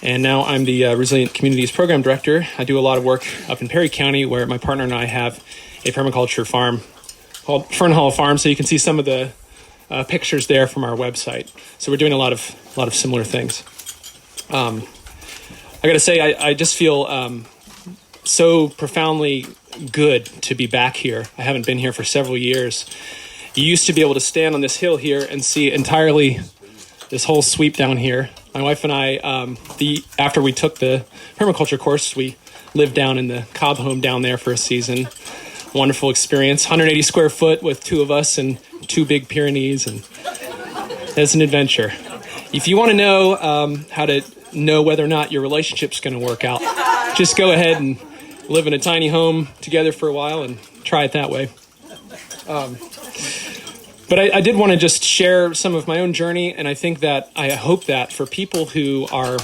Speaker 9: And now I'm the Resilient Communities Program Director. I do a lot of work up in Perry County, where my partner and I have a permaculture farm called Fern Hollow Farm. So you can see some of the pictures there from our website. So we're doing a lot of similar things. I got to say, I just feel so profoundly good to be back here. I haven't been here for several years. You used to be able to stand on this hill here and see entirely this whole sweep down here. My wife and I, after we took the permaculture course, we lived down in the Cobb home down there for a season. Wonderful experience, 180 square foot with two of us and 2 big Pyrenees, and it's an adventure. If you want to know how to know whether or not your relationship's going to work out, just go ahead and live in a tiny home together for a while and try it that way. But I did want to just share some of my own journey, and I hope that for people who are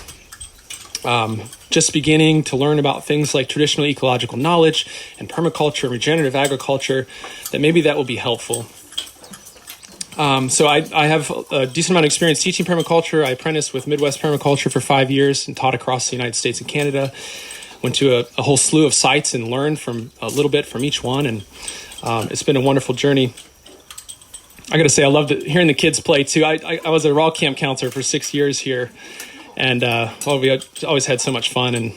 Speaker 9: just beginning to learn about things like traditional ecological knowledge and permaculture and regenerative agriculture, that maybe that will be helpful. So I have a decent amount of experience teaching permaculture. I apprenticed with Midwest Permaculture for 5 years and taught across the United States and Canada. Went to a whole slew of sites and learned from a little bit from each one, and it's been a wonderful journey. I got to say, I loved hearing the kids play too. I was a raw camp counselor for 6 years here, and we always had so much fun. And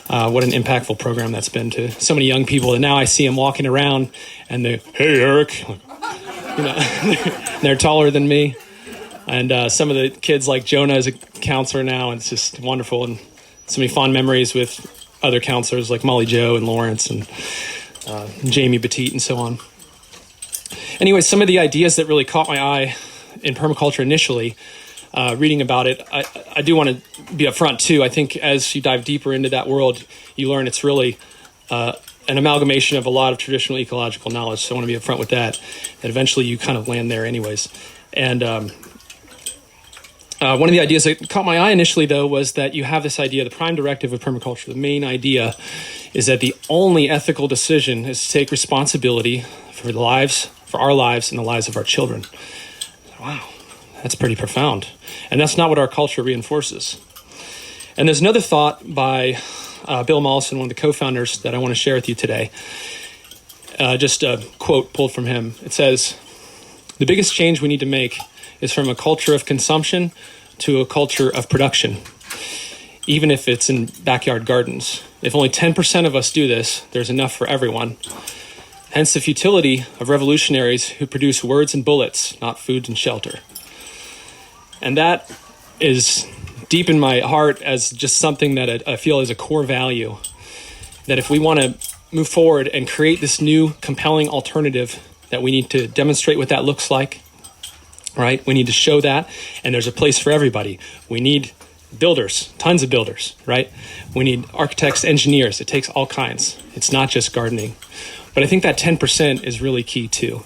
Speaker 9: what an impactful program that's been to so many young people. And now I see them walking around and they, hey, Erik, they're taller than me. And some of the kids like Jonah is a counselor now, and it's just wonderful. And so many fond memories with other counselors like Molly Jo and Lawrence and Jamie Petit and so on. Anyway, some of the ideas that really caught my eye in permaculture initially, reading about it, I do want to be upfront too. I think as you dive deeper into that world, you learn it's really an amalgamation of a lot of traditional ecological knowledge. So I want to be upfront with that eventually you kind of land there anyways. And one of the ideas that caught my eye initially, though, was that you have this idea, the prime directive of permaculture. The main idea is that the only ethical decision is to take responsibility for our lives and the lives of our children. Wow, that's pretty profound. And that's not what our culture reinforces. And there's another thought by Bill Mollison, one of the co-founders, that I want to share with you today. Just a quote pulled from him. It says, "The biggest change we need to make is from a culture of consumption to a culture of production, even if it's in backyard gardens. If only 10% of us do this, there's enough for everyone. Hence the futility of revolutionaries who produce words and bullets, not food and shelter." And that is deep in my heart as just something that I feel is a core value, that if we want to move forward and create this new compelling alternative, that we need to demonstrate what that looks like. Right? We need to show that, and there's a place for everybody. We need builders, tons of builders, right? We need architects, engineers. It takes all kinds. It's not just gardening. But I think that 10% is really key too.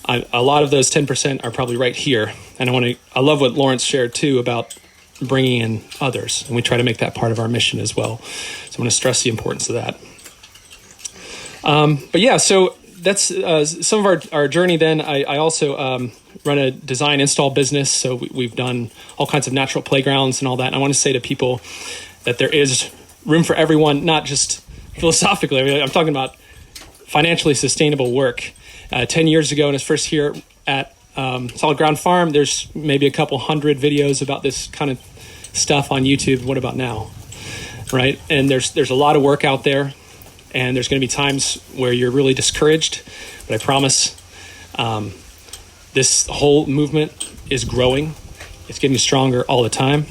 Speaker 9: A lot of those 10% are probably right here. And I love what Lawrence shared too about bringing in others. And we try to make that part of our mission as well. So I'm going to stress the importance of that. But yeah, so that's some of our journey then. I also run a design install business, so we've done all kinds of natural playgrounds and all that. And I want to say to people that there is room for everyone, not just philosophically. I mean, I'm talking about financially sustainable work. 10 years ago, in his first year at Solid Ground Farm, there's maybe a couple hundred videos about this kind of stuff on YouTube. What about now? Right? And there's a lot of work out there. And there's going to be times where you're really discouraged. But I promise this whole movement is growing. It's getting stronger all the time.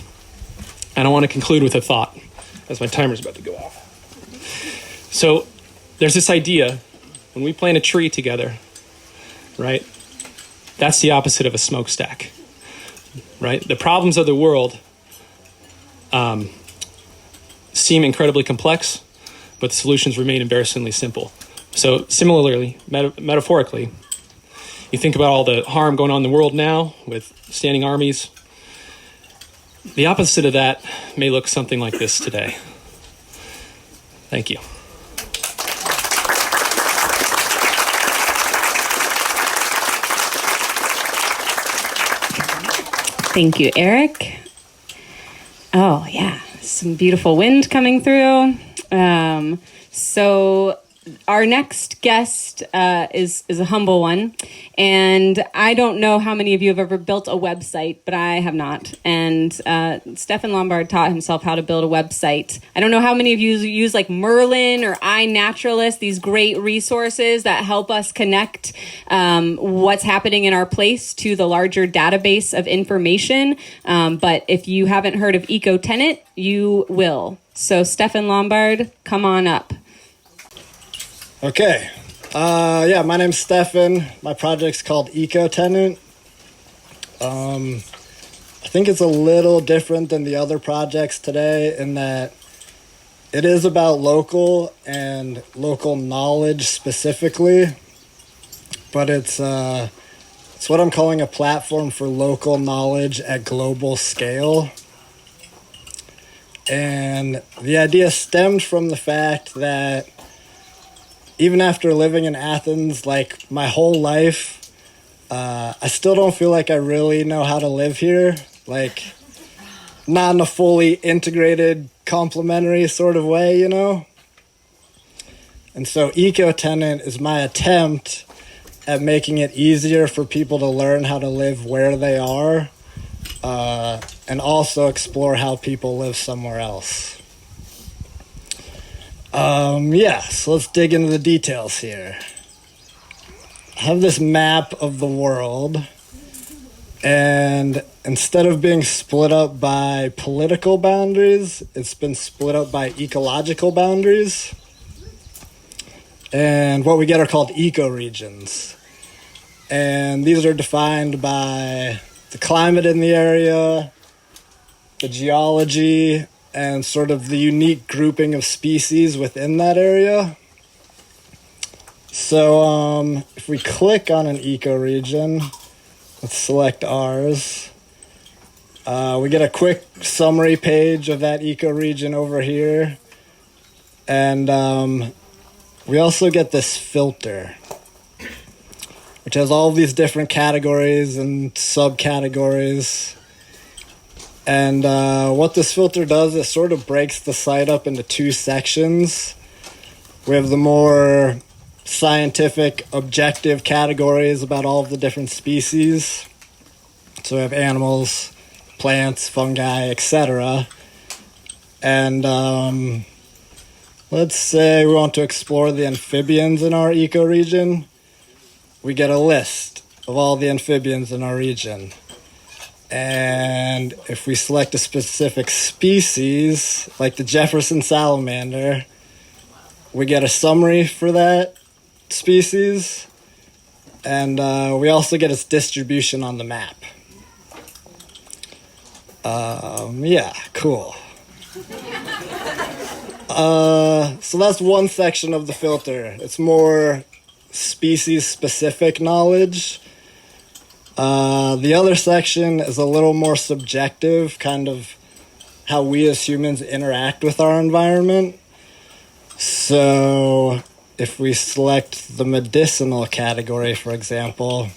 Speaker 9: And I want to conclude with a thought as my timer's about to go off. So there's this idea, when we plant a tree together, right? That's the opposite of a smokestack, right? The problems of the world seem incredibly complex, but the solutions remain embarrassingly simple. So similarly, metaphorically, you think about all the harm going on in the world now with standing armies. The opposite of that may look something like this today. Thank you.
Speaker 1: Thank you, Erik. Oh, yeah. Some beautiful wind coming through. So our next guest is a humble one. And I don't know how many of you have ever built a website, but I have not. And Stefan Lombard taught himself how to build a website. I don't know how many of you use like Merlin or iNaturalist, these great resources that help us connect what's happening in our place to the larger database of information. But if you haven't heard of Ecotenet, you will. So Stefan Lombard, come on up.
Speaker 10: Okay. My name's Stefan. My project's called Ecotenet. I think it's a little different than the other projects today in that it is about local and local knowledge specifically, but it's what I'm calling a platform for local knowledge at global scale. And the idea stemmed from the fact that even after living in Athens, like my whole life, I still don't feel like I really know how to live here. Like, not in a fully integrated, complementary sort of way, you know? And so Ecotenet is my attempt at making it easier for people to learn how to live where they are, and also explore how people live somewhere else. So let's dig into the details here. I have this map of the world, and instead of being split up by political boundaries, it's been split up by ecological boundaries. And what we get are called ecoregions. And these are defined by the climate in the area, the geology, and sort of the unique grouping of species within that area. So if we click on an ecoregion, let's select ours. We get a quick summary page of that ecoregion over here. And we also get this filter, which has all of these different categories and subcategories. And what this filter does is sort of breaks the site up into two sections. We have the more scientific, objective categories about all of the different species. So we have animals, plants, fungi, etc. And let's say we want to explore the amphibians in our ecoregion. We get a list of all the amphibians in our region. And if we select a specific species, like the Jefferson salamander, we get a summary for that species. And we also get its distribution on the map. Cool. So that's one section of the filter. It's more species-specific knowledge. The other section is a little more subjective, kind of how we as humans interact with our environment. So if we select the medicinal category, for example,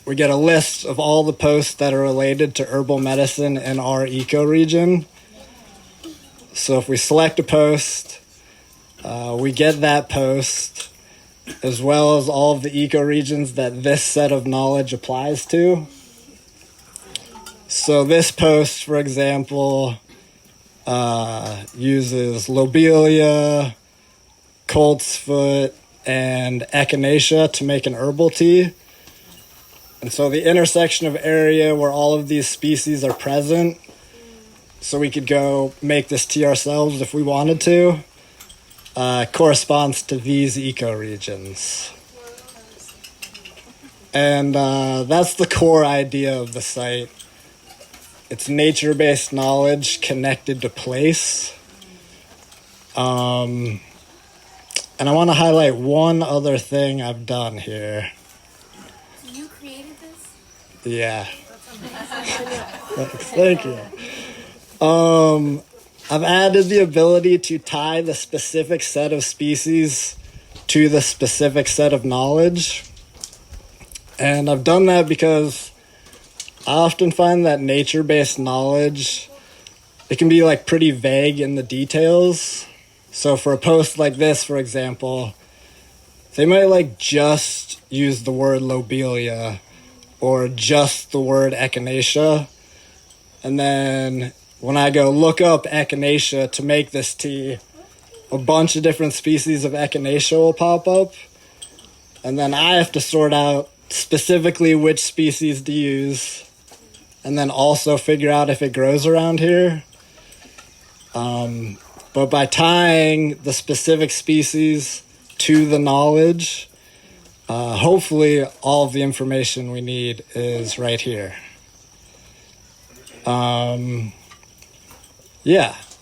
Speaker 10: we get a list of all the posts that are related to herbal medicine in our ecoregion. So if we select a post, we get that post, as well as all of the ecoregions that this set of knowledge applies to. So this post, for example, uses lobelia, coltsfoot, and echinacea to make an herbal tea. And so the intersection of area where all of these species are present, so we could go make this tea ourselves if we wanted to, corresponds to these ecoregions. And that's the core idea of the site. It's nature-based knowledge connected to place. And I want to highlight one other thing I've done here.
Speaker 5: You created this?
Speaker 10: Yeah. Thank you. I've added the ability to tie the specific set of species to the specific set of knowledge. And I've done that because I often find that nature-based knowledge, it can be like pretty vague in the details. So for a post like this, for example, they might like just use the word lobelia or just the word echinacea. And then when I go look up echinacea to make this tea, a bunch of different species of echinacea will pop up. And then I have to sort out specifically which species to use, and then also figure out if it grows around here. But by tying the specific species to the knowledge, hopefully all of the information we need is right here.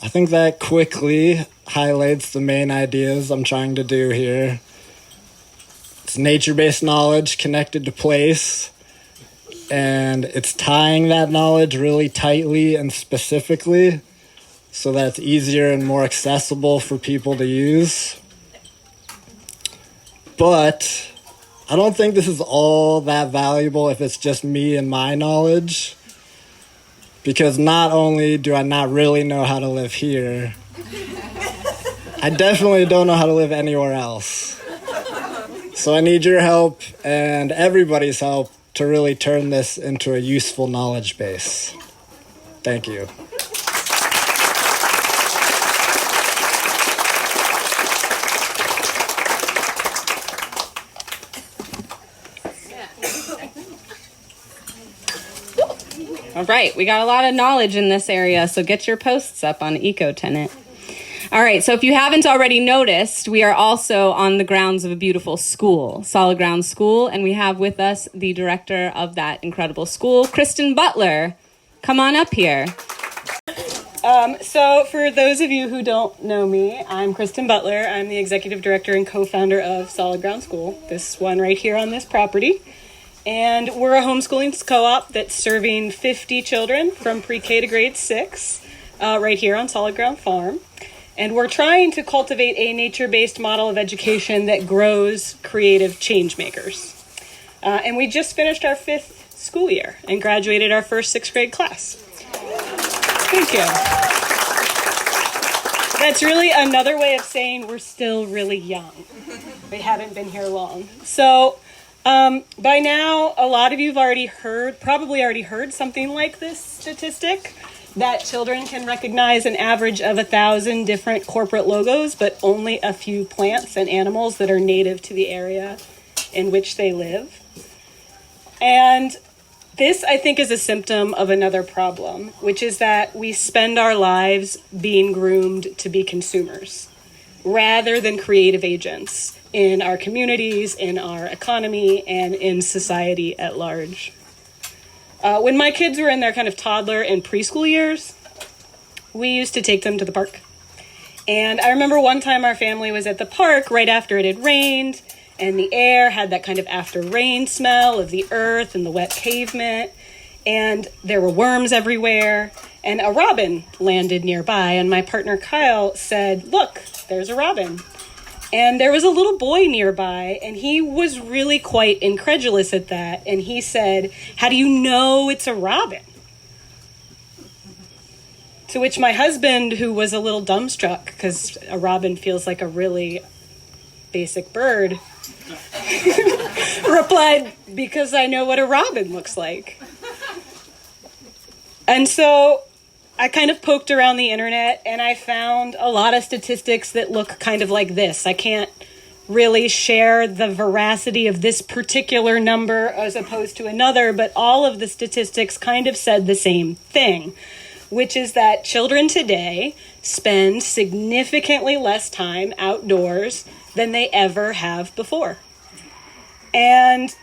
Speaker 10: I think that quickly highlights the main ideas I'm trying to do here. It's nature-based knowledge connected to place, and it's tying that knowledge really tightly and specifically so that it's easier and more accessible for people to use. But I don't think this is all that valuable if it's just me and my knowledge, because not only do I not really know how to live here, I definitely don't know how to live anywhere else. So I need your help and everybody's help to really turn this into a useful knowledge base. Thank you.
Speaker 1: All right, we got a lot of knowledge in this area, so get your posts up on Ecotenet. All right, so if you haven't already noticed, we are also on the grounds of a beautiful school, Solid Ground School, and we have with us the director of that incredible school, Christin Butler. Come on up here. So for those of you who don't know me, I'm Christin Butler. I'm the executive director and co-founder of Solid Ground School, this one right here on this property. And we're a homeschooling co-op that's serving 50 children from pre-K to grade 6 right here on Solid Ground Farm. And we're trying to cultivate a nature-based model of education that grows creative changemakers. And we just finished our 5th school year and graduated our first 6th grade class. Thank you. That's really another way of saying we're still really young. We haven't been here long. So by now, a lot of you have probably already heard something like this statistic, that children can recognize an average of 1,000 different corporate logos, but only a few plants and animals that are native to the area in which they live. And this, I think, is a symptom of another problem, which is that we spend our lives being groomed to be consumers rather than creative agents in our communities, in our economy, and in society at large. When my kids were in their kind of toddler and preschool years, we used to take them to the park. And I remember one time our family was at the park right after it had rained, and the air had that kind of after rain smell of the earth and the wet pavement, and there were worms everywhere, and a robin landed nearby, and my partner Kyle said, "Look, there's a robin." And there was a little boy nearby, and he was really quite incredulous at that. And he said, "How do you know it's a robin?" To which my husband, who was a little dumbstruck, because a robin feels like a really basic bird, replied, "Because I know what a robin looks like." And so I kind of poked around the internet and I found a lot of statistics that look kind of like this. I can't really share the veracity of this particular number as opposed to another, but all of the statistics kind of said the same thing, which is that children today spend significantly less time outdoors than they ever have before. And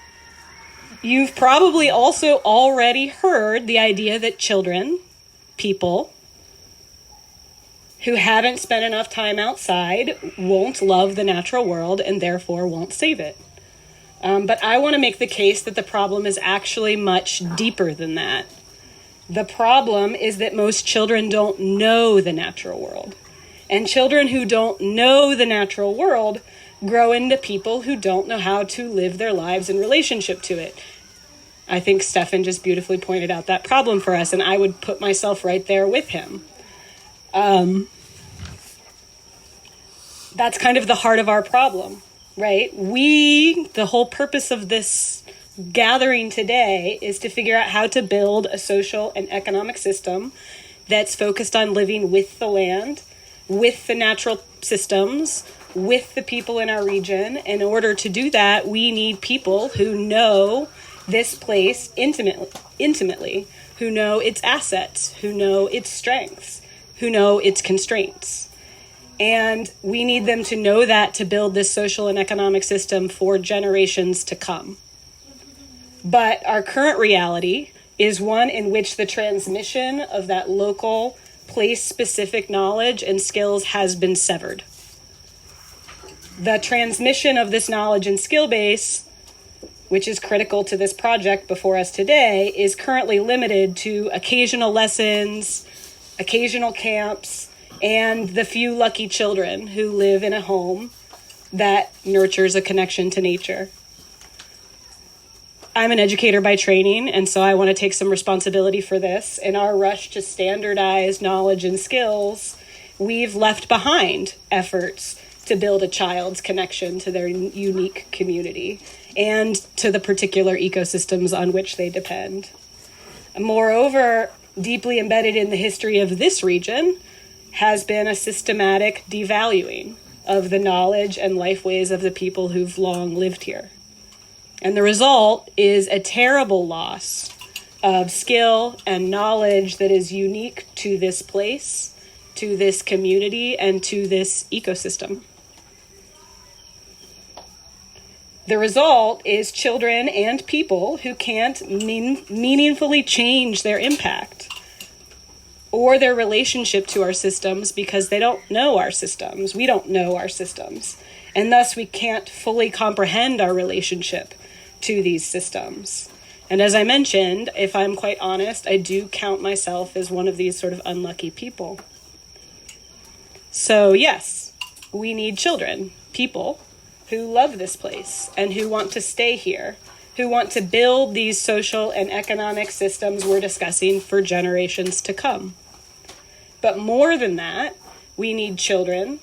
Speaker 1: you've probably also already heard the idea that children, people who haven't spent enough time outside, won't love the natural world and therefore won't save it. But I want to make the case that the problem is actually much deeper than that. The problem is that most children don't know the natural world. And children who don't know the natural world grow into people who don't know how to live their lives in relationship to it. I think Stefan just beautifully pointed out that problem for us, and I would put myself right there with him. That's kind of the heart of our problem, right? The whole purpose of this gathering today is to figure out how to build a social and economic system that's focused on living with the land, with the natural systems, with the people in our region. In order to do that, we need people who know this place intimately, who know its assets, who know its strengths, who know its constraints. And we need them to know that to build this social and economic system for generations to come. But our current reality is one in which the transmission of that local, place-specific knowledge and skills has been severed. The transmission of this knowledge and skill base, which is critical to this project before us today, is currently limited to occasional lessons, occasional camps, and the few lucky children who live in a home that nurtures a connection to nature. I'm an educator by training, and so I want to take some responsibility for this. In our rush to standardize knowledge and skills, we've left behind efforts to build a child's connection to their unique community and to the particular ecosystems on which they depend. Moreover, deeply embedded in the history of this region has been a systematic devaluing of the knowledge and life ways of the people who've long lived here. And the result is a terrible loss
Speaker 11: of skill and knowledge that is unique to this place, to this community, and to this ecosystem. The result is children and people who can't meaningfully change their impact or their relationship to our systems because they don't know our systems. We don't know our systems. And thus we can't fully comprehend our relationship to these systems. And as I mentioned, if I'm quite honest, I do count myself as one of these sort of unlucky people. So yes, we need children, people who love this place and who want to stay here, who want to build these social and economic systems we're discussing for generations to come. But more than that, we need children,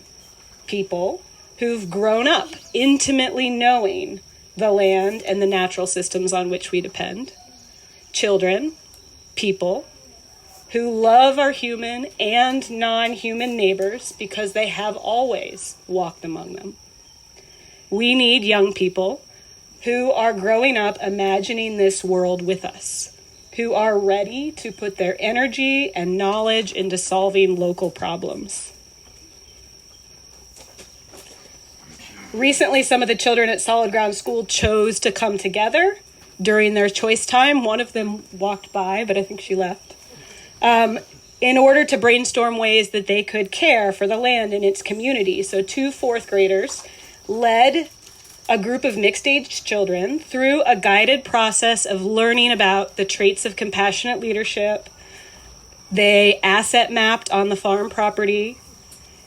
Speaker 11: people who've grown up intimately knowing the land and the natural systems on which we depend. Children, people who love our human and non-human neighbors because they have always walked among them. We need young people who are growing up imagining this world with us, who are ready to put their energy and knowledge into solving local problems. Recently, some of the children at Solid Ground School chose to come together during their choice time. One of them walked by, but I think she left, in order to brainstorm ways that they could care for the land and its community. So 2 fourth graders led a group of mixed-age children through a guided process of learning about the traits of compassionate leadership. They asset mapped on the farm property.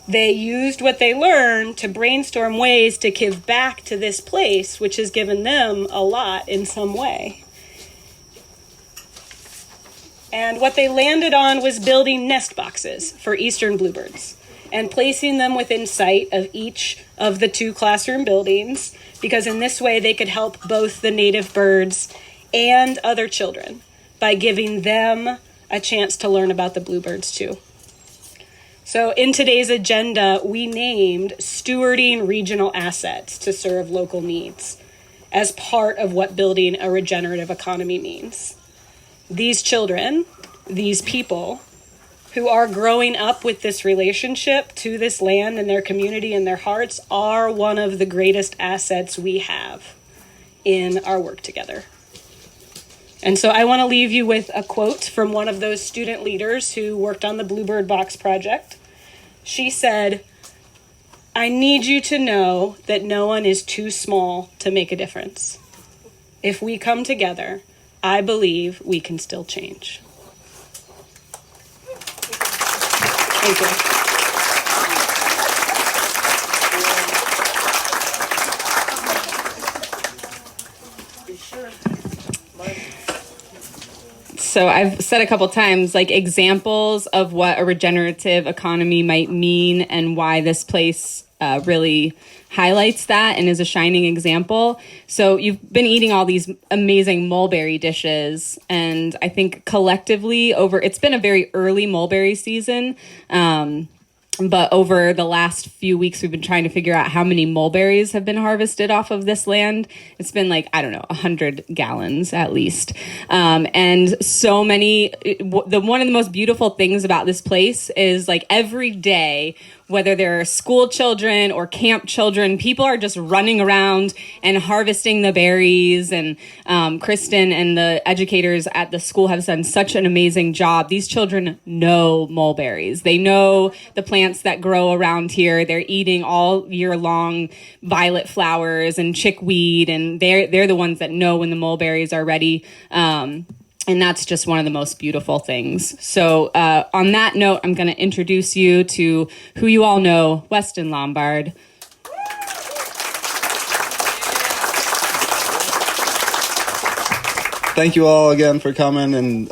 Speaker 11: They used what they learned to brainstorm ways to give back to this place, which has given them a lot in some way. And what they landed on was building nest boxes for eastern bluebirds and placing them within sight of each of the 2 classroom buildings, because in this way they could help both the native birds and other children by giving them a chance to learn about the bluebirds too. So in today's agenda, we named stewarding regional assets to serve local needs as part of what building a regenerative economy means. These children, these people who are growing up with this relationship to this land and their community and their hearts are one of the greatest assets we have in our work together. And so I want to leave you with a quote from one of those student leaders who worked on the Bluebird Box project. She said, "I need you to know that no one is too small to make a difference. If we come together, I believe we can still change." Thank you.
Speaker 1: So I've said a couple times, like, examples of what a regenerative economy might mean and why this place really highlights that and is a shining example. So you've been eating all these amazing mulberry dishes, and I think collectively it's been a very early mulberry season. But over the last few weeks, we've been trying to figure out how many mulberries have been harvested off of this land. It's been 100 gallons at least. And so many, one of the most beautiful things about this place is every day, whether they're school children or camp children, people are just running around and harvesting the berries. And Christin and the educators at the school have done such an amazing job. These children know mulberries. They know the plants that grow around here. They're eating all year long violet flowers and chickweed, and they're the ones that know when the mulberries are ready. And that's just one of the most beautiful things. So on that note, I'm going to introduce you to who you all know, Weston Lombard.
Speaker 12: Thank you all again for coming and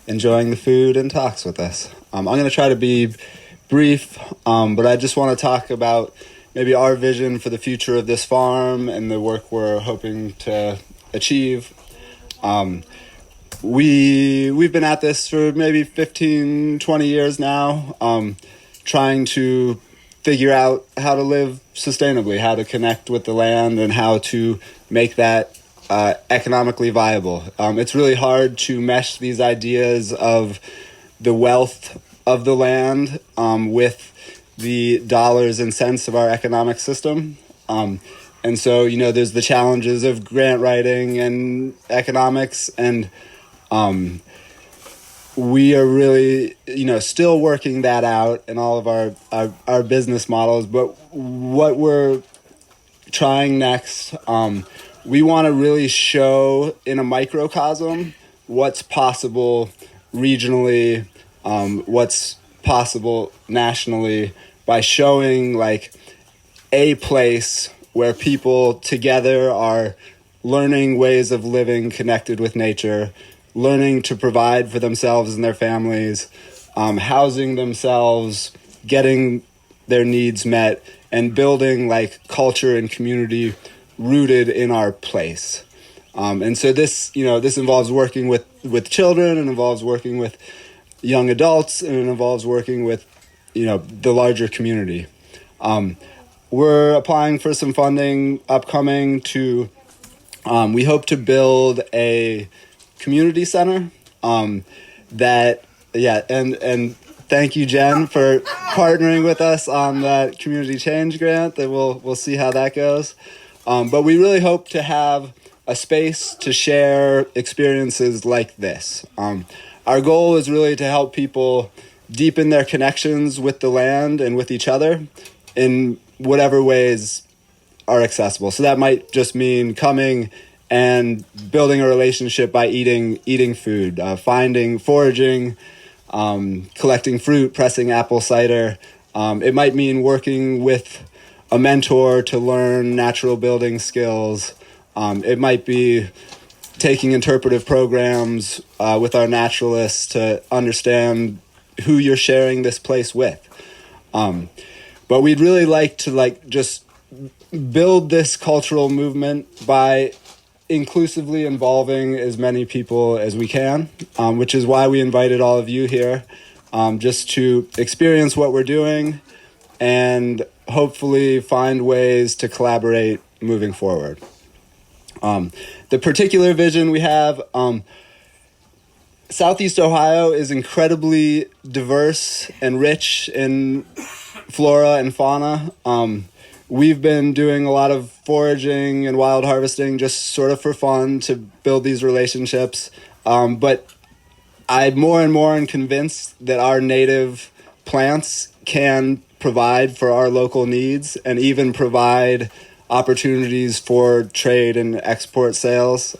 Speaker 12: enjoying the food and talks with us. I'm going to try to be brief, but I just want to talk about maybe our vision for the future of this farm and the work we're hoping to achieve. We've been at this for maybe 15, 20 years now, trying to figure out how to live sustainably, how to connect with the land, and how to make that economically viable. It's really hard to mesh these ideas of the wealth of the land with the dollars and cents of our economic system. And so, there's the challenges of grant writing and economics, and we are really, still working that out in all of our business models. But what we're trying next, we want to really show in a microcosm what's possible regionally, what's possible nationally, by showing like a place where people together are learning ways of living connected with nature, learning to provide for themselves and their families, housing themselves, getting their needs met, and building like culture and community rooted in our place. And so this involves working with children, and involves working with young adults, and it involves working with, the larger community. We're applying for some funding upcoming to, we hope to build a community center and thank you, Jen, for partnering with us on that community change grant. That we'll see how that goes. But we really hope to have a space to share experiences like this. Our goal is really to help people deepen their connections with the land and with each other in whatever ways are accessible. So that might just mean coming and building a relationship by eating food, foraging, collecting fruit, pressing apple cider. It might mean working with a mentor to learn natural building skills. It might be taking interpretive programs with our naturalists to understand who you're sharing this place with. But we'd really like to just build this cultural movement by inclusively involving as many people as we can, which is why we invited all of you here, just to experience what we're doing and hopefully find ways to collaborate moving forward. The particular vision we have, Southeast Ohio is incredibly diverse and rich in flora and fauna. We've been doing a lot of foraging and wild harvesting just sort of for fun to build these relationships. But I'm more and more convinced that our native plants can provide for our local needs and even provide opportunities for trade and export sales.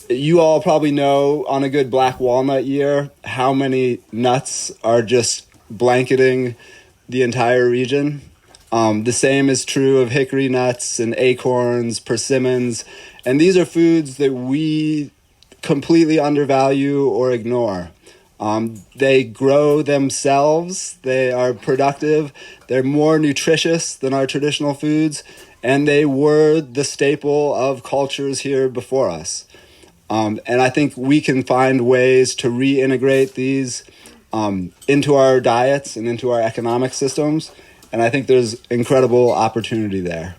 Speaker 12: You all probably know on a good black walnut year how many nuts are just blanketing the entire region. The same is true of hickory nuts and acorns, persimmons, and these are foods that we completely undervalue or ignore. They grow themselves, they are productive, they're more nutritious than our traditional foods, and they were the staple of cultures here before us. And I think we can find ways to reintegrate these into our diets and into our economic systems. And I think there's incredible opportunity there.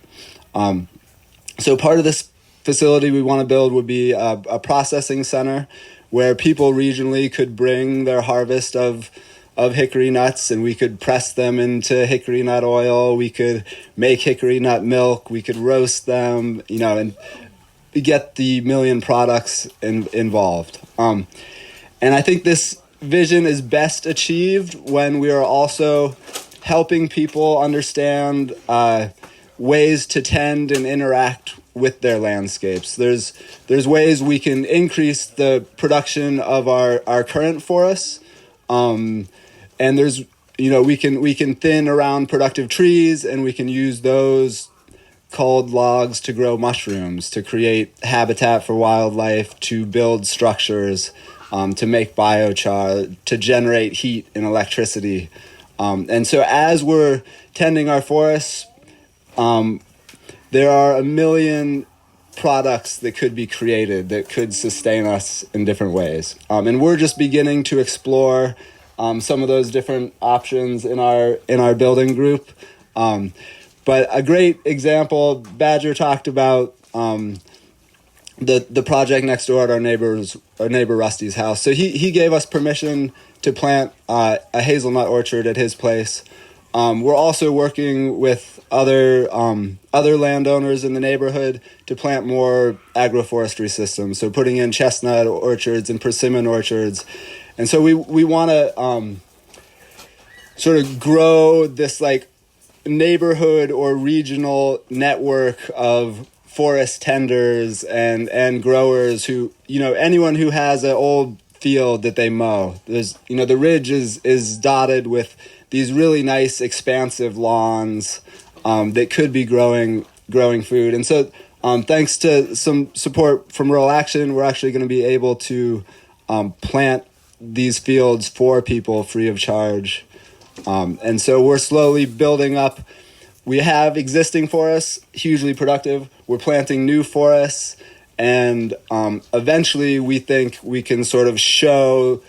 Speaker 12: So part of this facility we want to build would be a processing center where people regionally could bring their harvest of hickory nuts, and we could press them into hickory nut oil. We could make hickory nut milk. We could roast them, and get the million products involved. And I think this vision is best achieved when we are also helping people understand ways to tend and interact with their landscapes. There's ways we can increase the production of our current forests, and there's we can thin around productive trees, and we can use those culled logs to grow mushrooms, to create habitat for wildlife, to build structures, to make biochar, to generate heat and electricity. And so as we're tending our forests, there are a million products that could be created that could sustain us in different ways. And we're just beginning to explore some of those different options in our building group. But a great example, Badger talked about the project next door at our neighbor Rusty's house. So he gave us permission to plant a hazelnut orchard at his place. We're also working with other landowners in the neighborhood to plant more agroforestry systems. So putting in chestnut orchards and persimmon orchards, and so we want to sort of grow this like neighborhood or regional network of forest tenders and growers who, anyone who has an old field that they mow. There's, the ridge is dotted with these really nice expansive lawns that could be growing food. And so thanks to some support from Rural Action, we're actually going to be able to plant these fields for people free of charge. And so we're slowly building up. We have existing forests, hugely productive. We're planting new forests, and eventually we think we can sort of show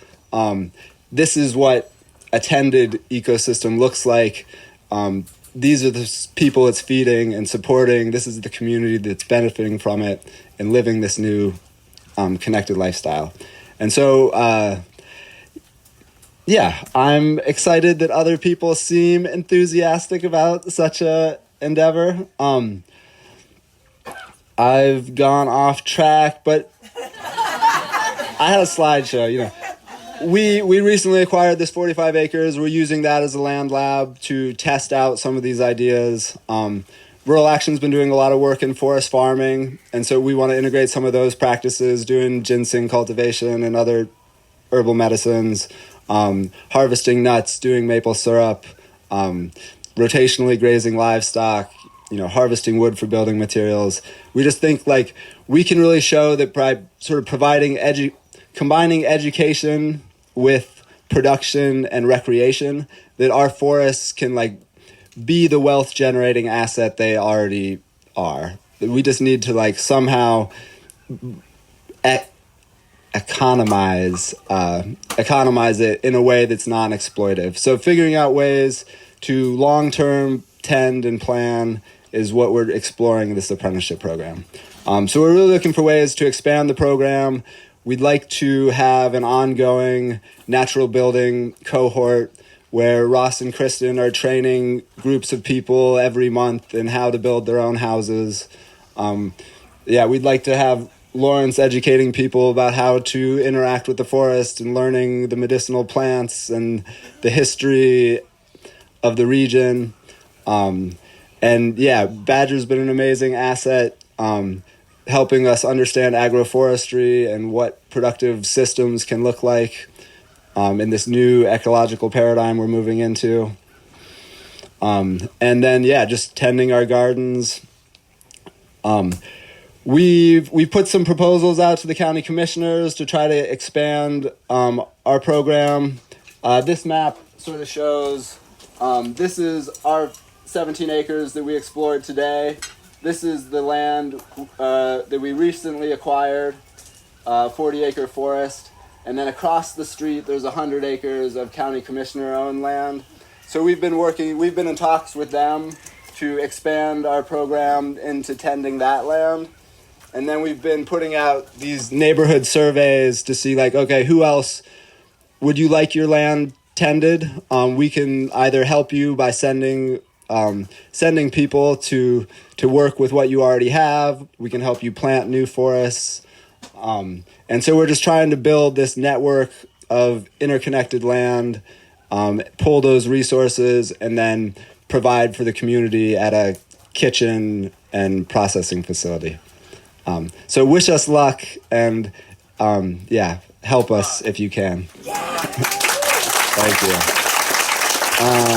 Speaker 12: this is what a tended ecosystem looks like. These are the people it's feeding and supporting. This is the community that's benefiting from it and living this new connected lifestyle. And so, I'm excited that other people seem enthusiastic about such a endeavor. I've gone off track, but I had a slideshow, We recently acquired this 45 acres. We're using that as a land lab to test out some of these ideas. Rural Action's been doing a lot of work in forest farming, and so we want to integrate some of those practices, doing ginseng cultivation and other herbal medicines, harvesting nuts, doing maple syrup, rotationally grazing livestock, harvesting wood for building materials. We just think like we can really show that by sort of combining education with production and recreation, that our forests can like be the wealth generating asset they already are. We just need to like somehow economize it in a way that's non-exploitive. So figuring out ways to long-term tend and plan is what we're exploring in this apprenticeship program. So we're really looking for ways to expand the program. We'd like to have an ongoing natural building cohort where Ross and Christin are training groups of people every month in how to build their own houses. We'd like to have Lawrence educating people about how to interact with the forest and learning the medicinal plants and the history of the region. Badger's been an amazing asset, helping us understand agroforestry and what productive systems can look like in this new ecological paradigm we're moving into. Just tending our gardens. We've put some proposals out to the county commissioners to try to expand our program. This map sort of shows, this is our 17 acres that we explored today. This is the land that we recently acquired, 40-acre forest. And then across the street, there's 100 acres of county commissioner-owned land. So we've been in talks with them to expand our program into tending that land. And then we've been putting out these neighborhood surveys to see like, okay, who else would you like your land tended? We can either help you by sending people to work with what you already have. We can help you plant new forests. And so we're just trying to build this network of interconnected land, pull those resources, and then provide for the community at a kitchen and processing facility. So wish us luck and, help us if you can. Thank you.